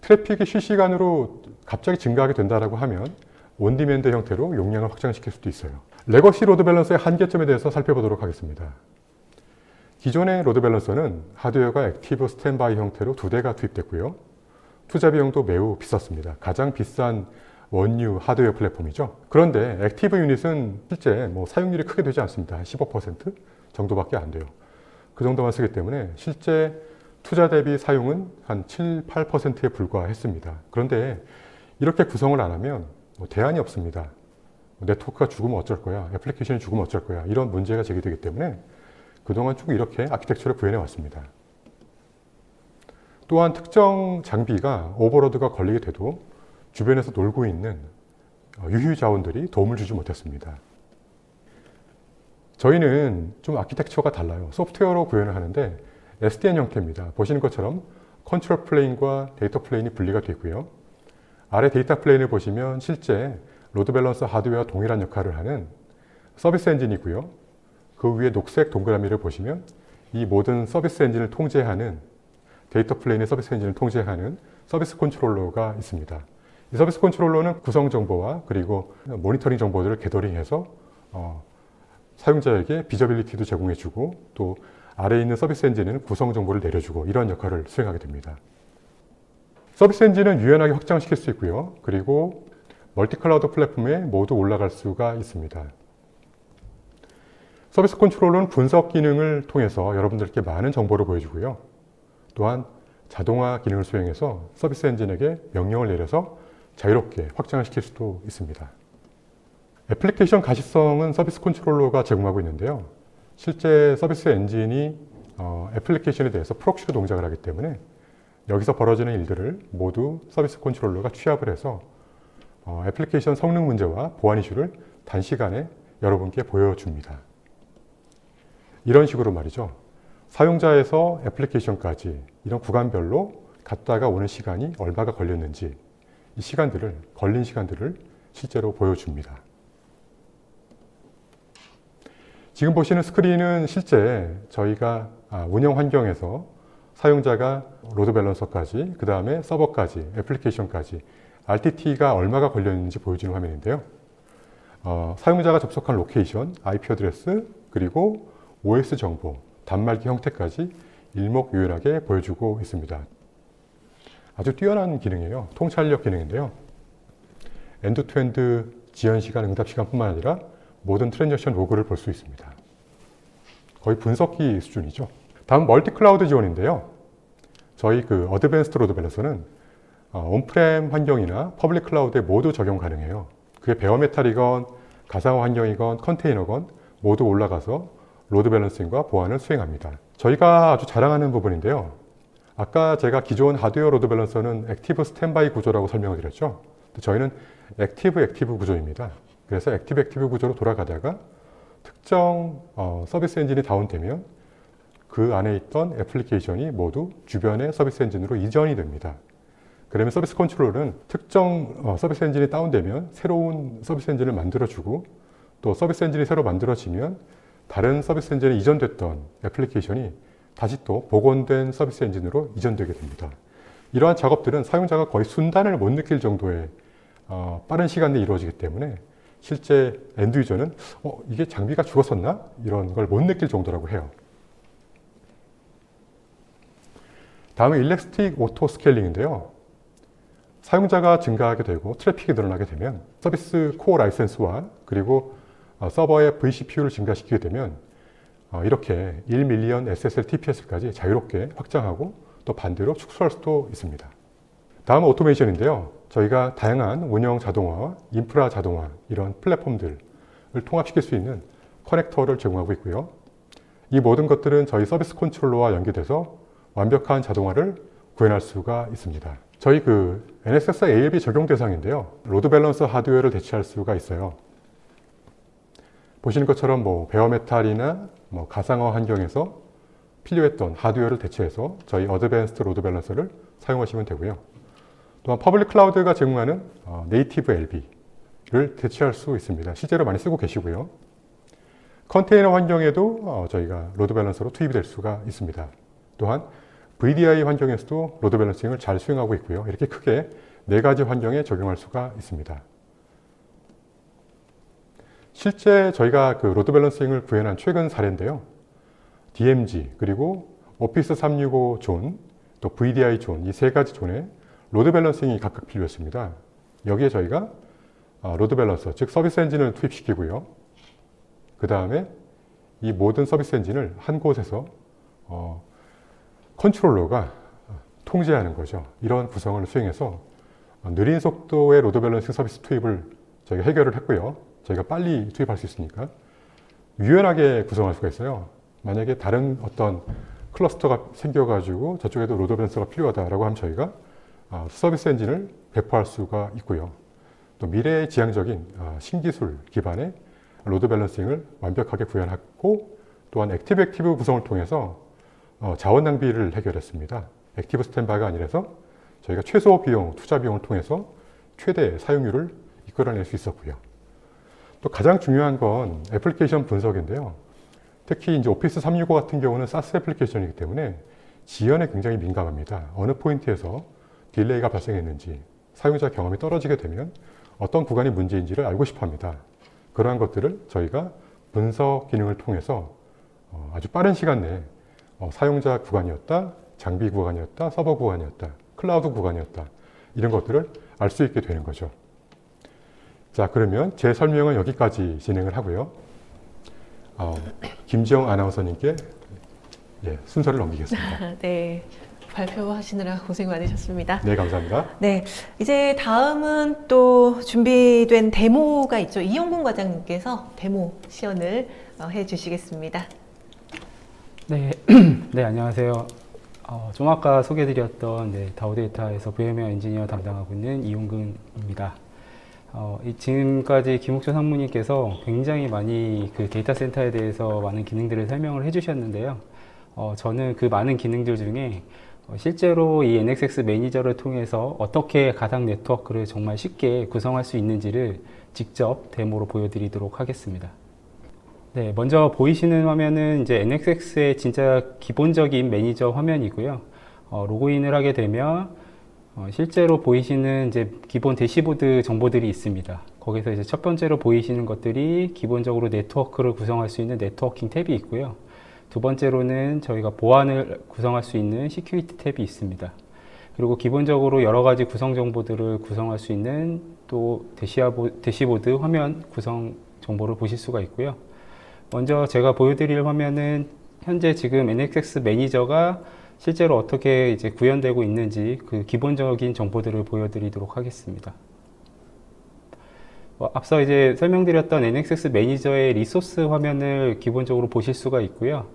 트래픽이 실시간으로 갑자기 증가하게 된다고 하면 온디맨드 형태로 용량을 확장시킬 수도 있어요. 레거시 로드 밸런서의 한계점에 대해서 살펴보도록 하겠습니다. 기존의 로드 밸런서는 하드웨어가 액티브 스탠바이 형태로 2대가 투입됐고요. 투자 비용도 매우 비쌌습니다. 가장 비싼 원유 하드웨어 플랫폼이죠. 그런데 액티브 유닛은 실제 사용률이 크게 되지 않습니다. 한 15% 정도밖에 안 돼요. 그 정도만 쓰기 때문에 실제 투자 대비 사용은 한 7, 8%에 불과했습니다. 그런데 이렇게 구성을 안 하면 대안이 없습니다. 네트워크가 죽으면 어쩔 거야, 애플리케이션이 죽으면 어쩔 거야, 이런 문제가 제기되기 때문에 그동안 쭉 이렇게 아키텍처를 구현해 왔습니다. 또한 특정 장비가 오버로드가 걸리게 돼도 주변에서 놀고 있는 유휴 자원들이 도움을 주지 못했습니다. 저희는 좀 아키텍처가 달라요. 소프트웨어로 구현을 하는데 SDN 형태입니다. 보시는 것처럼 컨트롤 플레인과 데이터 플레인이 분리가 되고요. 아래 데이터 플레인을 보시면 실제 로드 밸런서 하드웨어와 동일한 역할을 하는 서비스 엔진이고요. 그 위에 녹색 동그라미를 보시면 이 모든 서비스 엔진을 통제하는 데이터 플레인의 서비스 엔진을 통제하는 서비스 컨트롤러가 있습니다. 이 서비스 컨트롤러는 구성 정보와 그리고 모니터링 정보들을 게더링해서 사용자에게 비저빌리티도 제공해주고 또 아래에 있는 서비스 엔진에는 구성 정보를 내려주고 이런 역할을 수행하게 됩니다. 서비스 엔진은 유연하게 확장시킬 수 있고요. 그리고 멀티클라우드 플랫폼에 모두 올라갈 수가 있습니다. 서비스 컨트롤러는 분석 기능을 통해서 여러분들께 많은 정보를 보여주고요. 또한 자동화 기능을 수행해서 서비스 엔진에게 명령을 내려서 자유롭게 확장을 시킬 수도 있습니다. 애플리케이션 가시성은 서비스 컨트롤러가 제공하고 있는데요. 실제 서비스 엔진이 애플리케이션에 대해서 프록시로 동작을 하기 때문에 여기서 벌어지는 일들을 모두 서비스 컨트롤러가 취합을 해서 애플리케이션 성능 문제와 보안 이슈를 단시간에 여러분께 보여줍니다. 이런 식으로 말이죠. 사용자에서 애플리케이션까지 이런 구간별로 갔다가 오는 시간이 얼마가 걸렸는지 이 시간들을, 걸린 시간들을 실제로 보여줍니다. 지금 보시는 스크린은 실제 저희가 운영 환경에서 사용자가 로드 밸런서까지, 그 다음에 서버까지, 애플리케이션까지 RTT가 얼마가 걸렸는지 보여주는 화면인데요. 사용자가 접속한 로케이션, IP 어드레스, 그리고 OS 정보, 단말기 형태까지 일목요연하게 보여주고 있습니다. 아주 뛰어난 기능이에요. 통찰력 기능인데요. 엔드-투-엔드 지연 시간, 응답 시간뿐만 아니라 모든 트랜잭션 로그를 볼 수 있습니다. 거의 분석기 수준이죠. 다음 멀티 클라우드 지원인데요. 저희 그 어드밴스드 로드 밸런서는 온프렘 환경이나 퍼블릭 클라우드에 모두 적용 가능해요. 그게 베어메탈이건 가상화 환경이건 컨테이너건 모두 올라가서 로드 밸런싱과 보안을 수행합니다. 저희가 아주 자랑하는 부분인데요. 아까 제가 기존 하드웨어 로드 밸런서는 액티브 스탠바이 구조라고 설명을 드렸죠. 저희는 액티브 구조입니다. 그래서 액티브 구조로 돌아가다가 특정 서비스 엔진이 다운되면 그 안에 있던 애플리케이션이 모두 주변의 서비스 엔진으로 이전이 됩니다. 그러면 서비스 컨트롤은 특정 서비스 엔진이 다운되면 새로운 서비스 엔진을 만들어주고 또 서비스 엔진이 새로 만들어지면 다른 서비스 엔진에 이전됐던 애플리케이션이 다시 또 복원된 서비스 엔진으로 이전되게 됩니다. 이러한 작업들은 사용자가 거의 순단을 못 느낄 정도의 빠른 시간 내에 이루어지기 때문에 실제 엔드 유저는 이게 장비가 죽었었나? 이런 걸 못 느낄 정도라고 해요. 다음은 일렉스틱 오토 스케일링인데요. 사용자가 증가하게 되고 트래픽이 늘어나게 되면 서비스 코어 라이센스와 그리고 서버의 vCPU를 증가시키게 되면 이렇게 1밀리언 SSL TPS까지 자유롭게 확장하고 또 반대로 축소할 수도 있습니다. 다음은 오토메이션인데요. 저희가 다양한 운영 자동화와 인프라 자동화 이런 플랫폼들을 통합시킬 수 있는 커넥터를 제공하고 있고요. 이 모든 것들은 저희 서비스 컨트롤러와 연계돼서 완벽한 자동화를 구현할 수가 있습니다. 저희 그 NSX ALB 적용 대상인데요. 로드 밸런서 하드웨어를 대체할 수가 있어요. 보시는 것처럼 베어메탈이나 가상화 환경에서 필요했던 하드웨어를 대체해서 저희 어드밴스드 로드 밸런서를 사용하시면 되고요. 또한 퍼블릭 클라우드가 제공하는 네이티브 LB를 대체할 수 있습니다. 실제로 많이 쓰고 계시고요. 컨테이너 환경에도 저희가 로드 밸런서로 투입이 될 수가 있습니다. 또한 VDI 환경에서도 로드 밸런싱을 잘 수행하고 있고요. 이렇게 크게 4가지 환경에 적용할 수가 있습니다. 실제 저희가 그 로드 밸런싱을 구현한 최근 사례인데요. DMZ 그리고 오피스 365 존, 또 VDI 존 이 3가지 존에 로드 밸런싱이 각각 필요했습니다. 여기에 저희가 로드 밸런서, 즉 서비스 엔진을 투입시키고요. 그 다음에 이 모든 서비스 엔진을 한 곳에서 컨트롤러가 통제하는 거죠. 이런 구성을 수행해서 느린 속도의 로드 밸런싱 서비스 투입을 저희가 해결을 했고요. 저희가 빨리 투입할 수 있으니까 유연하게 구성할 수가 있어요. 만약에 다른 어떤 클러스터가 생겨가지고 저쪽에도 로드 밸런서가 필요하다라고 하면 저희가 서비스 엔진을 배포할 수가 있고요. 또 미래의 지향적인 신기술 기반의 로드 밸런싱을 완벽하게 구현하고 또한 액티브 구성을 통해서 자원 낭비를 해결했습니다. 액티브 스탠바이가 아니라서 저희가 최소 비용, 투자 비용을 통해서 최대 사용률을 이끌어낼 수 있었고요. 또 가장 중요한 건 애플리케이션 분석인데요. 특히 이제 오피스 365 같은 경우는 사스 애플리케이션이기 때문에 지연에 굉장히 민감합니다. 어느 포인트에서 딜레이가 발생했는지, 사용자 경험이 떨어지게 되면 어떤 구간이 문제인지를 알고 싶어 합니다. 그러한 것들을 저희가 분석 기능을 통해서 아주 빠른 시간 내에 사용자 구간이었다, 장비 구간이었다, 서버 구간이었다, 클라우드 구간이었다 이런 것들을 알 수 있게 되는 거죠. 자, 그러면 제 설명은 여기까지 진행을 하고요. 김지영 아나운서님께 순서를 넘기겠습니다. 네, 발표하시느라 고생 많으셨습니다. 네, 감사합니다. 네, 이제 다음은 또 준비된 데모가 있죠. 이용근 과장님께서 데모 시연을 해주시겠습니다. 네, 네 안녕하세요. 좀 아까 소개드렸던 다우데이터에서 VM웨어 엔지니어 담당하고 있는 이용근입니다. 지금까지 김옥조 상무님께서 굉장히 많이 그 데이터 센터에 대해서 많은 기능들을 설명을 해주셨는데요. 저는 그 많은 기능들 중에 실제로 이 NSX 매니저를 통해서 어떻게 가상 네트워크를 정말 쉽게 구성할 수 있는지를 직접 데모로 보여드리도록 하겠습니다. 네, 먼저 보이시는 화면은 이제 NSX의 진짜 기본적인 매니저 화면이고요. 로그인을 하게 되면 실제로 보이시는 이제 기본 대시보드 정보들이 있습니다. 거기서 이제 첫 번째로 보이시는 것들이 기본적으로 네트워크를 구성할 수 있는 네트워킹 탭이 있고요. 두 번째로는 저희가 보안을 구성할 수 있는 시큐리티 탭이 있습니다. 그리고 기본적으로 여러 가지 구성 정보들을 구성할 수 있는 또 대시보드 화면 구성 정보를 보실 수가 있고요. 먼저 제가 보여드릴 화면은 현재 지금 NSX 매니저가 실제로 어떻게 이제 구현되고 있는지 그 기본적인 정보들을 보여드리도록 하겠습니다. 앞서 이제 설명드렸던 NSX 매니저의 리소스 화면을 기본적으로 보실 수가 있고요.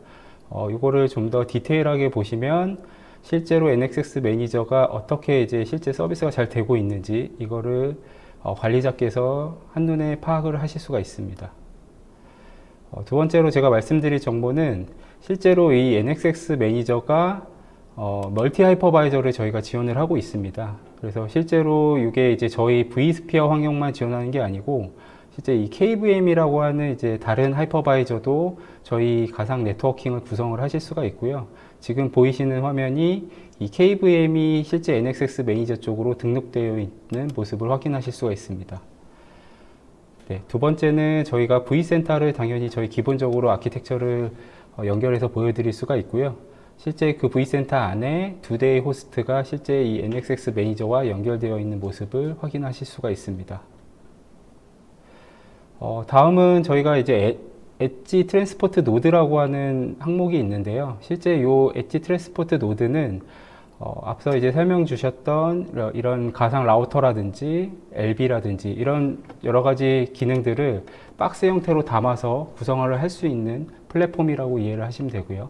이거를 좀 더 디테일하게 보시면 실제로 NSX 매니저가 어떻게 이제 실제 서비스가 잘 되고 있는지 이거를 관리자께서 한눈에 파악을 하실 수가 있습니다. 두 번째로 제가 말씀드릴 정보는 실제로 이 NSX 매니저가 멀티 하이퍼바이저를 저희가 지원을 하고 있습니다. 그래서 실제로 이게 이제 저희 vSphere 환경만 지원하는 게 아니고 실제 이 KVM이라고 하는 이제 다른 하이퍼바이저도 저희 가상 네트워킹을 구성을 하실 수가 있고요. 지금 보이시는 화면이 이 KVM이 실제 NSX 매니저 쪽으로 등록되어 있는 모습을 확인하실 수가 있습니다. 네, 두 번째는 저희가 vCenter를 당연히 저희 기본적으로 아키텍처를 연결해서 보여드릴 수가 있고요. 실제 그 vCenter 안에 두 대의 호스트가 실제 이 NSX 매니저와 연결되어 있는 모습을 확인하실 수가 있습니다. 다음은 저희가 이제 엣지 트랜스포트 노드라고 하는 항목이 있는데요. 실제 이 엣지 트랜스포트 노드는 앞서 이제 설명 주셨던 이런 가상 라우터라든지 LB라든지 이런 여러 가지 기능들을 박스 형태로 담아서 구성화를 할 수 있는 플랫폼이라고 이해를 하시면 되고요.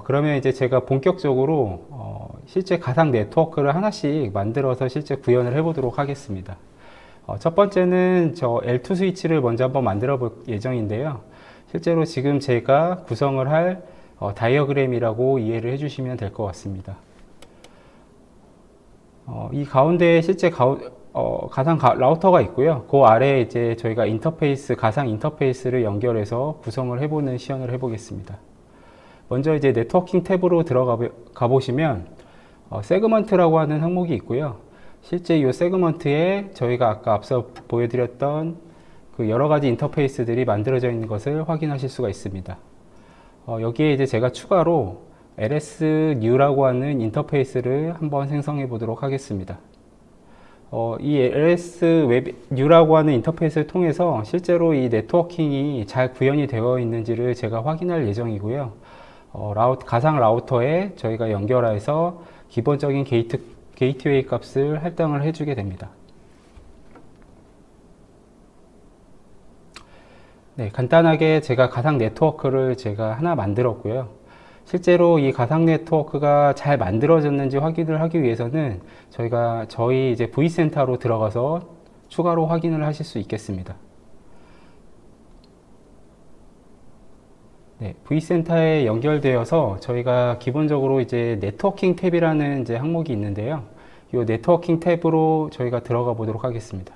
그러면 이제 제가 본격적으로 실제 가상 네트워크를 하나씩 만들어서 실제 구현을 해보도록 하겠습니다. 첫 번째는 저 L2 스위치를 먼저 한번 만들어 볼 예정인데요. 실제로 지금 제가 구성을 할 다이어그램이라고 이해를 해주시면 될 것 같습니다. 이 가운데에 실제 가상 라우터가 있고요. 그 아래에 이제 저희가 가상 인터페이스를 연결해서 구성을 해보는 시연을 해보겠습니다. 먼저 이제 네트워킹 탭으로 들어가 보시면 세그먼트라고 하는 항목이 있고요. 실제 이 세그먼트에 저희가 아까 앞서 보여드렸던 그 여러 가지 인터페이스들이 만들어져 있는 것을 확인하실 수가 있습니다. 여기에 이제 제가 추가로 LSNew라고 하는 인터페이스를 한번 생성해 보도록 하겠습니다. 이 LSNew라고 하는 인터페이스를 통해서 실제로 이 네트워킹이 잘 구현이 되어 있는지를 제가 확인할 예정이고요. 가상 라우터에 저희가 연결해서 기본적인 게이트웨이 값을 할당을 해주게 됩니다. 네, 간단하게 제가 가상 네트워크를 제가 하나 만들었고요. 실제로 이 가상 네트워크가 잘 만들어졌는지 확인을 하기 위해서는 저희 이제 vCenter로 들어가서 추가로 확인을 하실 수 있겠습니다. 네, vCenter에 연결되어서 저희가 기본적으로 이제 네트워킹 탭이라는 이제 항목이 있는데요. 이 네트워킹 탭으로 저희가 들어가 보도록 하겠습니다.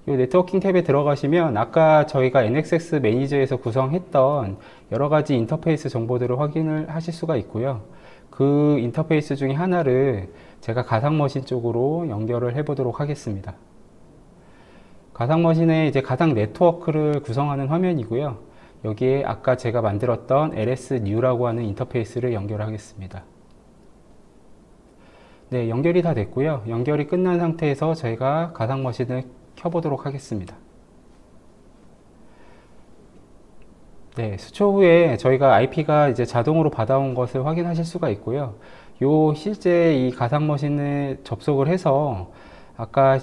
이 네트워킹 탭에 들어가시면 아까 저희가 NSX 매니저에서 구성했던 여러 가지 인터페이스 정보들을 확인을 하실 수가 있고요. 그 인터페이스 중에 하나를 제가 가상머신 쪽으로 연결을 해 보도록 하겠습니다. 가상머신의 이제 가상 네트워크를 구성하는 화면이고요. 여기에 아까 제가 만들었던 LSNew라고 하는 인터페이스를 연결하겠습니다. 네, 연결이 다 됐고요. 연결이 끝난 상태에서 저희가 가상머신을 켜보도록 하겠습니다. 네, 수초 후에 저희가 IP가 이제 자동으로 받아온 것을 확인하실 수가 있고요. 실제 이 가상머신에 접속을 해서 아까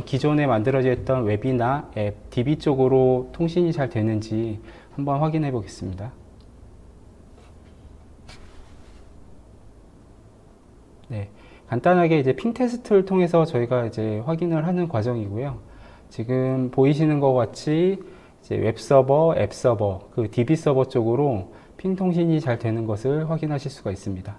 기존에 만들어졌던 웹이나 앱, DB 쪽으로 통신이 잘 되는지 한번 확인해 보겠습니다. 네, 간단하게 이제 핑 테스트를 통해서 저희가 이제 확인을 하는 과정이고요. 지금 보이시는 것 같이 이제 웹 서버, 앱 서버, 그 DB 서버 쪽으로 핑 통신이 잘 되는 것을 확인하실 수가 있습니다.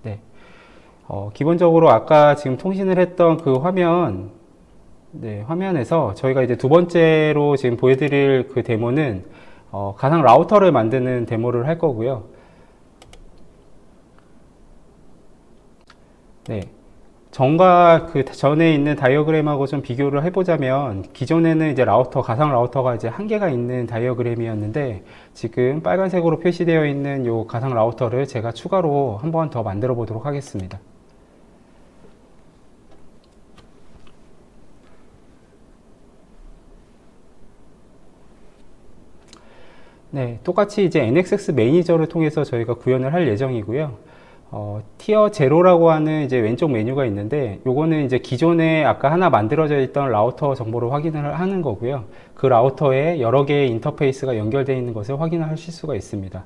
네. 기본적으로 아까 지금 통신을 했던 그 화면에서 저희가 이제 두 번째로 지금 보여드릴 그 데모는 가상 라우터를 만드는 데모를 할 거고요. 네. 전과 그 전에 있는 다이어그램하고 좀 비교를 해보자면 기존에는 이제 라우터, 가상 라우터가 이제 한 개가 있는 다이어그램이었는데 지금 빨간색으로 표시되어 있는 요 가상 라우터를 제가 추가로 한 번 더 만들어 보도록 하겠습니다. 네, 똑같이 이제 NXX 매니저를 통해서 저희가 구현을 할 예정이고요. 티어 제로라고 하는 이제 왼쪽 메뉴가 있는데 요거는 이제 기존에 아까 하나 만들어져 있던 라우터 정보를 확인을 하는 거고요. 그 라우터에 여러 개의 인터페이스가 연결되어 있는 것을 확인하실 수가 있습니다.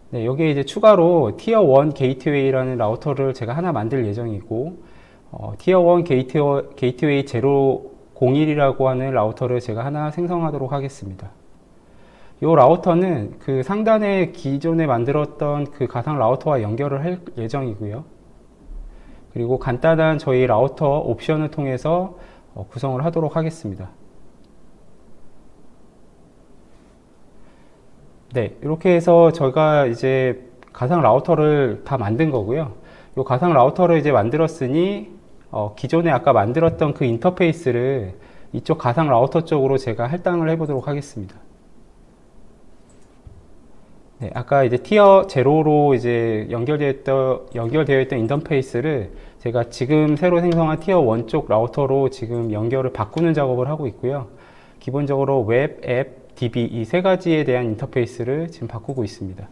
네, 여기에 이제 추가로 티어 1 게이트웨이라는 라우터를 제가 하나 만들 예정이고 티어 1 게이트웨이 001이라고 하는 라우터를 제가 하나 생성하도록 하겠습니다. 이 라우터는 그 상단에 기존에 만들었던 그 가상 라우터와 연결을 할 예정이고요. 그리고 간단한 저희 라우터 옵션을 통해서 구성을 하도록 하겠습니다. 네, 이렇게 해서 저희가 이제 가상 라우터를 다 만든 거고요. 이 가상 라우터를 이제 만들었으니 기존에 아까 만들었던 그 인터페이스를 이쪽 가상 라우터 쪽으로 제가 할당을 해 보도록 하겠습니다. 네, 아까 이제 티어 제로로 이제 연결되어 있던 인터페이스를 제가 지금 새로 생성한 티어 1 쪽 라우터로 지금 연결을 바꾸는 작업을 하고 있고요. 기본적으로 웹, 앱, DB 이 세 가지에 대한 인터페이스를 지금 바꾸고 있습니다.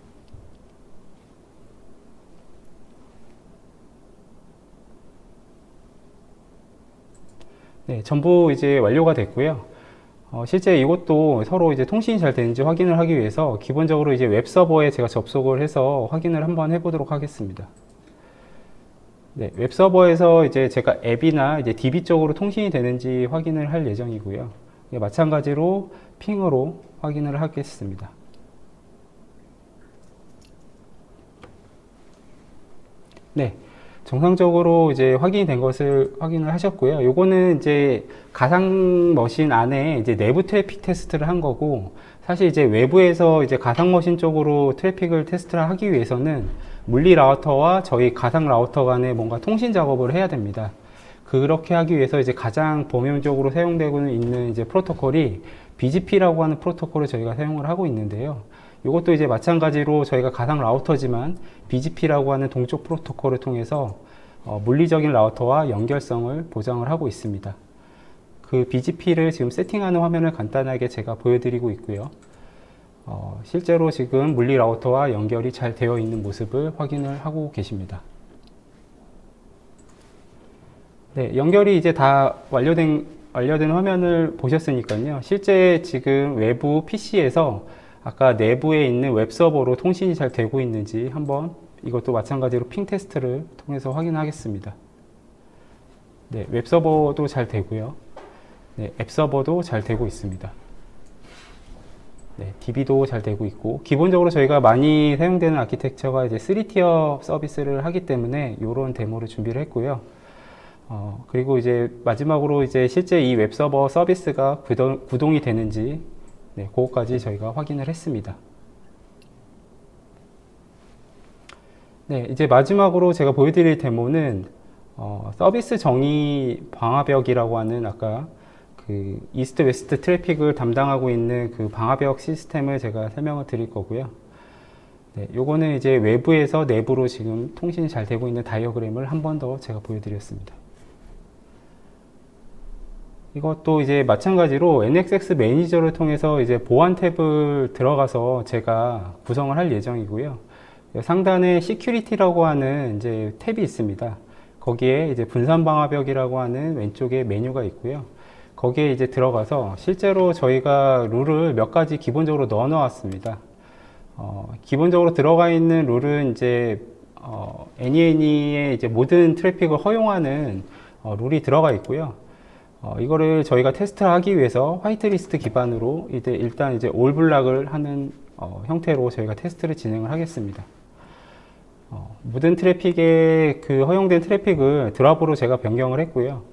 네, 전부 이제 완료가 됐고요. 실제 이것도 서로 이제 통신이 잘 되는지 확인을 하기 위해서 기본적으로 이제 웹 서버에 제가 접속을 해서 확인을 한번 해보도록 하겠습니다. 네, 웹 서버에서 이제 제가 앱이나 이제 DB 쪽으로 통신이 되는지 확인을 할 예정이고요. 마찬가지로 핑으로 확인을 하겠습니다. 네. 정상적으로 이제 확인이 된 것을 확인을 하셨고요. 요거는 이제 가상 머신 안에 이제 내부 트래픽 테스트를 한 거고, 사실 이제 외부에서 이제 가상 머신 쪽으로 트래픽을 테스트를 하기 위해서는 물리 라우터와 저희 가상 라우터 간에 뭔가 통신 작업을 해야 됩니다. 그렇게 하기 위해서 이제 가장 범용적으로 사용되고 있는 이제 프로토콜이 BGP라고 하는 프로토콜을 저희가 사용을 하고 있는데요. 이것도 이제 마찬가지로 저희가 가상 라우터지만 BGP라고 하는 동쪽 프로토콜을 통해서 물리적인 라우터와 연결성을 보장을 하고 있습니다. 그 BGP를 지금 세팅하는 화면을 간단하게 제가 보여드리고 있고요. 실제로 지금 물리 라우터와 연결이 잘 되어 있는 모습을 확인을 하고 계십니다. 네, 연결이 이제 다 완료된 화면을 보셨으니까요. 실제 지금 외부 PC에서 아까 내부에 있는 웹 서버로 통신이 잘 되고 있는지 한번 이것도 마찬가지로 핑 테스트를 통해서 확인하겠습니다. 네, 웹 서버도 잘 되고요. 네, 앱 서버도 잘 되고 있습니다. 네, DB도 잘 되고 있고, 기본적으로 저희가 많이 사용되는 아키텍처가 이제 3티어 서비스를 하기 때문에 이런 데모를 준비를 했고요. 그리고 이제 마지막으로 이제 실제 이 웹 서버 서비스가 구동이 되는지, 네, 그것까지 저희가 확인을 했습니다. 네, 이제 마지막으로 제가 보여드릴 데모는 서비스 정의 방화벽이라고 하는 아까 그 이스트 웨스트 트래픽을 담당하고 있는 그 방화벽 시스템을 제가 설명을 드릴 거고요. 네, 요거는 이제 외부에서 내부로 지금 통신이 잘 되고 있는 다이어그램을 한 번 더 제가 보여드렸습니다. 이것도 이제 마찬가지로 NXX 매니저를 통해서 이제 보안 탭을 들어가서 제가 구성을 할 예정이고요. 상단에 Security라고 하는 이제 탭이 있습니다. 거기에 이제 분산 방화벽이라고 하는 왼쪽에 메뉴가 있고요. 거기에 이제 들어가서 실제로 저희가 룰을 몇 가지 기본적으로 넣어 놓았습니다. 기본적으로 들어가 있는 룰은 이제 NENE의 이제 모든 트래픽을 허용하는 룰이 들어가 있고요. 이거를 저희가 테스트를 하기 위해서 화이트리스트 기반으로 일단 이제 올블락을 하는 형태로 저희가 테스트를 진행을 하겠습니다. 모든 트래픽의 그 허용된 트래픽을 드랍으로 제가 변경을 했고요.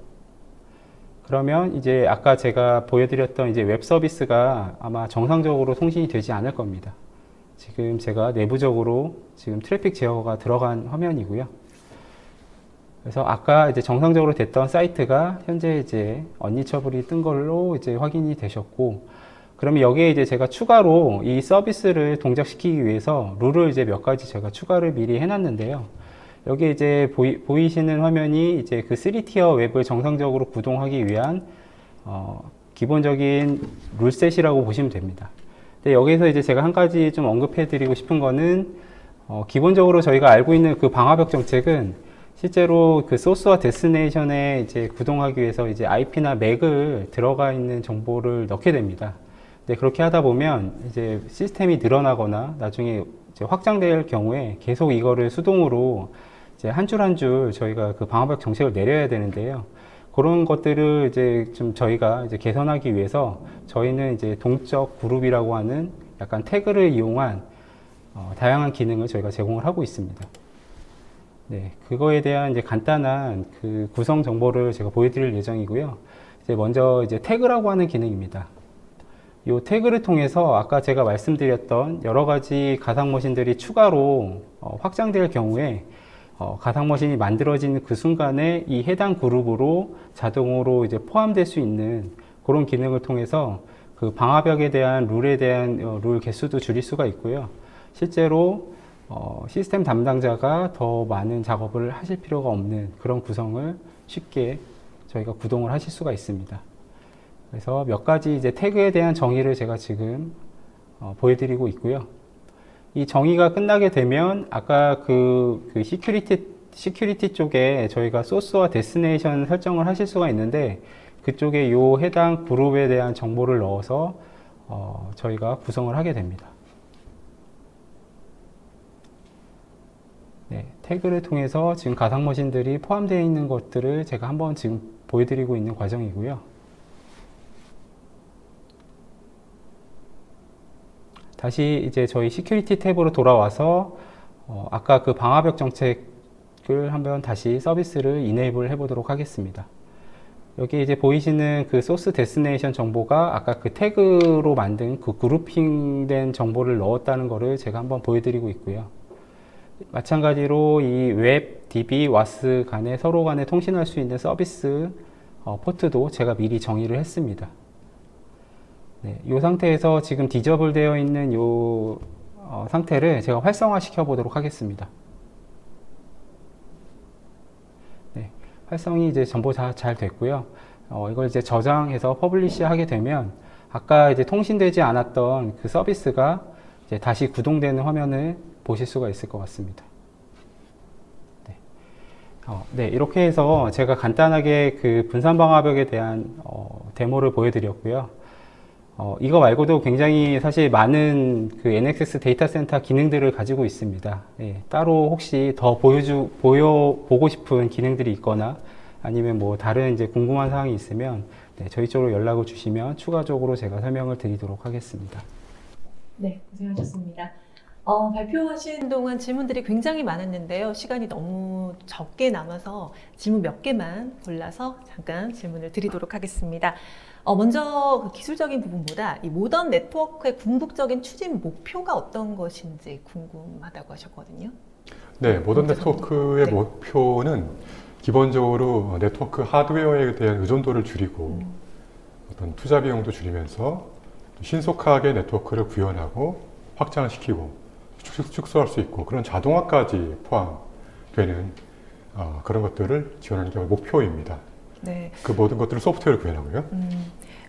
그러면 이제 아까 제가 보여드렸던 이제 웹 서비스가 아마 정상적으로 통신이 되지 않을 겁니다. 지금 제가 내부적으로 지금 트래픽 제어가 들어간 화면이고요. 그래서 아까 이제 정상적으로 됐던 사이트가 현재 이제 언리처블이 뜬 걸로 이제 확인이 되셨고, 그러면 여기에 이제 제가 추가로 이 서비스를 동작시키기 위해서 룰을 이제 몇 가지 제가 추가를 미리 해놨는데요. 여기 이제 보이시는 화면이 이제 그 3티어 웹을 정상적으로 구동하기 위한 기본적인 룰셋이라고 보시면 됩니다. 근데 여기서 이제 제가 한 가지 좀 언급해 드리고 싶은 거는 기본적으로 저희가 알고 있는 그 방화벽 정책은 실제로 그 소스와 데스티네이션에 이제 구동하기 위해서 이제 IP나 MAC을 들어가 있는 정보를 넣게 됩니다. 근데 그렇게 하다 보면 이제 시스템이 늘어나거나 나중에 이제 확장될 경우에 계속 이거를 수동으로 이제 한 줄 한 줄 저희가 그 방화벽 정책을 내려야 되는데요. 그런 것들을 이제 좀 저희가 이제 개선하기 위해서 저희는 이제 동적 그룹이라고 하는 약간 태그를 이용한 다양한 기능을 저희가 제공을 하고 있습니다. 네, 그거에 대한 이제 간단한 그 구성 정보를 제가 보여드릴 예정이고요. 이제 먼저 이제 태그라고 하는 기능입니다. 이 태그를 통해서 아까 제가 말씀드렸던 여러 가지 가상 머신들이 추가로 확장될 경우에 가상 머신이 만들어지는 그 순간에 이 해당 그룹으로 자동으로 이제 포함될 수 있는 그런 기능을 통해서 그 방화벽에 대한 룰에 대한 룰 개수도 줄일 수가 있고요. 실제로 시스템 담당자가 더 많은 작업을 하실 필요가 없는 그런 구성을 쉽게 저희가 구동을 하실 수가 있습니다. 그래서 몇 가지 이제 태그에 대한 정의를 제가 지금 보여드리고 있고요. 이 정의가 끝나게 되면 아까 그 시큐리티 쪽에 저희가 소스와 데스티네이션 설정을 하실 수가 있는데 그쪽에 요 해당 그룹에 대한 정보를 넣어서 저희가 구성을 하게 됩니다. 네, 태그를 통해서 지금 가상 머신들이 포함되어 있는 것들을 제가 한번 지금 보여드리고 있는 과정이고요. 다시 이제 저희 시큐리티 탭으로 돌아와서 아까 그 방화벽 정책을 한번 다시 서비스를 이네이블 해보도록 하겠습니다. 여기 이제 보이시는 그 소스 데스티네이션 정보가 아까 그 태그로 만든 그 그룹핑된 정보를 넣었다는 거를 제가 한번 보여드리고 있고요. 마찬가지로 이 웹, DB, WAS 간에 서로 간에 통신할 수 있는 서비스 포트도 제가 미리 정의를 했습니다. 네, 이 상태에서 지금 디저블 되어 있는 이 상태를 제가 활성화 시켜 보도록 하겠습니다. 네, 활성이 이제 전부 다 잘 됐고요. 이걸 이제 저장해서 퍼블리시 하게 되면 아까 이제 통신되지 않았던 그 서비스가 이제 다시 구동되는 화면을 보실 수가 있을 것 같습니다. 네. 네, 이렇게 해서 제가 간단하게 그 분산 방화벽에 대한 데모를 보여드렸고요. 이거 말고도 굉장히 사실 많은 그 NXS 데이터 센터 기능들을 가지고 있습니다. 네, 따로 혹시 더 보고 싶은 기능들이 있거나 아니면 뭐 다른 이제 궁금한 사항이 있으면 네, 저희 쪽으로 연락을 주시면 추가적으로 제가 설명을 드리도록 하겠습니다. 네, 고생하셨습니다. 발표하신 동안 질문들이 굉장히 많았는데요. 시간이 너무 적게 남아서 질문 몇 개만 골라서 잠깐 질문을 드리도록 하겠습니다. 먼저 그 기술적인 부분보다 이 모던 네트워크의 궁극적인 추진 목표가 어떤 것인지 궁금하다고 하셨거든요. 네, 모던 네트워크의 네. 목표는 기본적으로 네트워크 하드웨어에 대한 의존도를 줄이고 어떤 투자 비용도 줄이면서 신속하게 네트워크를 구현하고 확장을 시키고 축소할 수 있고 그런 자동화까지 포함되는 그런 것들을 지원하는 게 목표입니다. 네. 그 모든 것들을 소프트웨어로 구현하고요.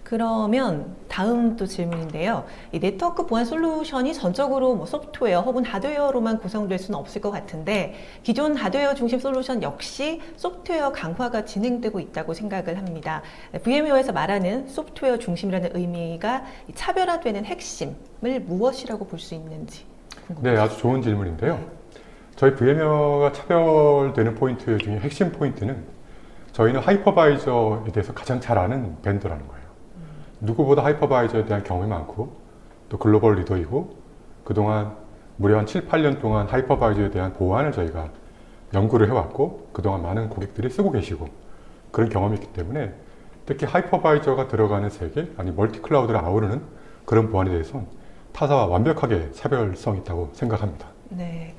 그러면 다음 또 질문인데요. 이 네트워크 보안 솔루션이 전적으로 뭐 소프트웨어 혹은 하드웨어로만 구성될 수는 없을 것 같은데 기존 하드웨어 중심 솔루션 역시 소프트웨어 강화가 진행되고 있다고 생각을 합니다. VM웨어에서 말하는 소프트웨어 중심이라는 의미가 차별화되는 핵심을 무엇이라고 볼 수 있는지 궁금합니다. 네, 아주 좋은 질문인데요. 저희 VM웨어가 차별되는 포인트 중에 핵심 포인트는 저희는 하이퍼바이저에 대해서 가장 잘 아는 벤더라는 거예요. 누구보다 하이퍼바이저에 대한 경험이 많고 또 글로벌 리더이고 그동안 무려 한 7, 8년 동안 하이퍼바이저에 대한 보안을 저희가 연구를 해왔고 그동안 많은 고객들이 쓰고 계시고 그런 경험이 있기 때문에 특히 하이퍼바이저가 들어가는 세계 아니 멀티 클라우드를 아우르는 그런 보안에 대해서는 타사와 완벽하게 차별성이 있다고 생각합니다. 네.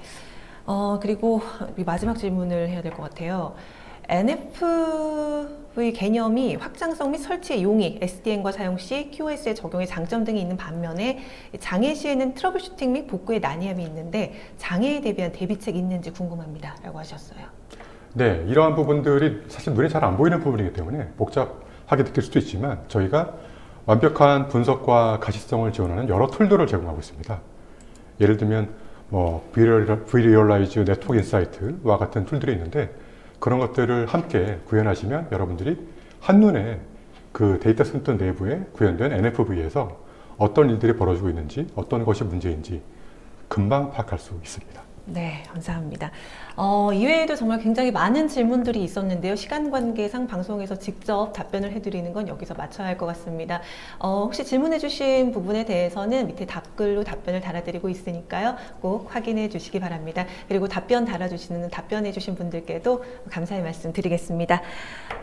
그리고 마지막 질문을 해야 될 것 같아요. NFV 개념이 확장성 및 설치의 용이, SDN과 사용 시 QoS의 적용에 장점 등이 있는 반면에 장애 시에는 트러블 슈팅 및 복구에 난이함이 있는데 장애에 대비한 대비책이 있는지 궁금합니다. 라고 하셨어요. 네, 이러한 부분들이 사실 눈에 잘 안 보이는 부분이기 때문에 복잡하게 느낄 수도 있지만 저희가 완벽한 분석과 가시성을 지원하는 여러 툴들을 제공하고 있습니다. 예를 들면 vRealize 네트워크 인사이트와 같은 툴들이 있는데 그런 것들을 함께 구현하시면 여러분들이 한눈에 그 데이터 센터 내부에 구현된 NFV에서 어떤 일들이 벌어지고 있는지 어떤 것이 문제인지 금방 파악할 수 있습니다. 네, 감사합니다. 이외에도 정말 굉장히 많은 질문들이 있었는데요. 시간 관계상 방송에서 직접 답변을 해드리는 건 여기서 마쳐야 할 것 같습니다. 혹시 질문해주신 부분에 대해서는 밑에 답글로 답변을 달아드리고 있으니까요. 꼭 확인해 주시기 바랍니다. 그리고 답변해주신 분들께도 감사의 말씀 드리겠습니다.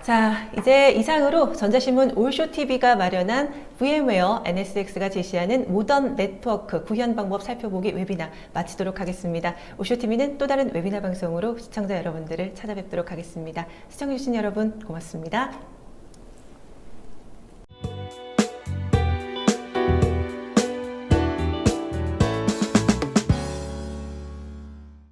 자, 이제 이상으로 전자신문 올쇼TV가 마련한 VM웨어 NSX가 제시하는 모던 네트워크 구현 방법 살펴보기 웨비나 마치도록 하겠습니다. 올쇼TV는 또 다른 웨비나 방송으로 시청자 여러분들을 찾아뵙도록 하겠습니다. 시청해주신 여러분 고맙습니다.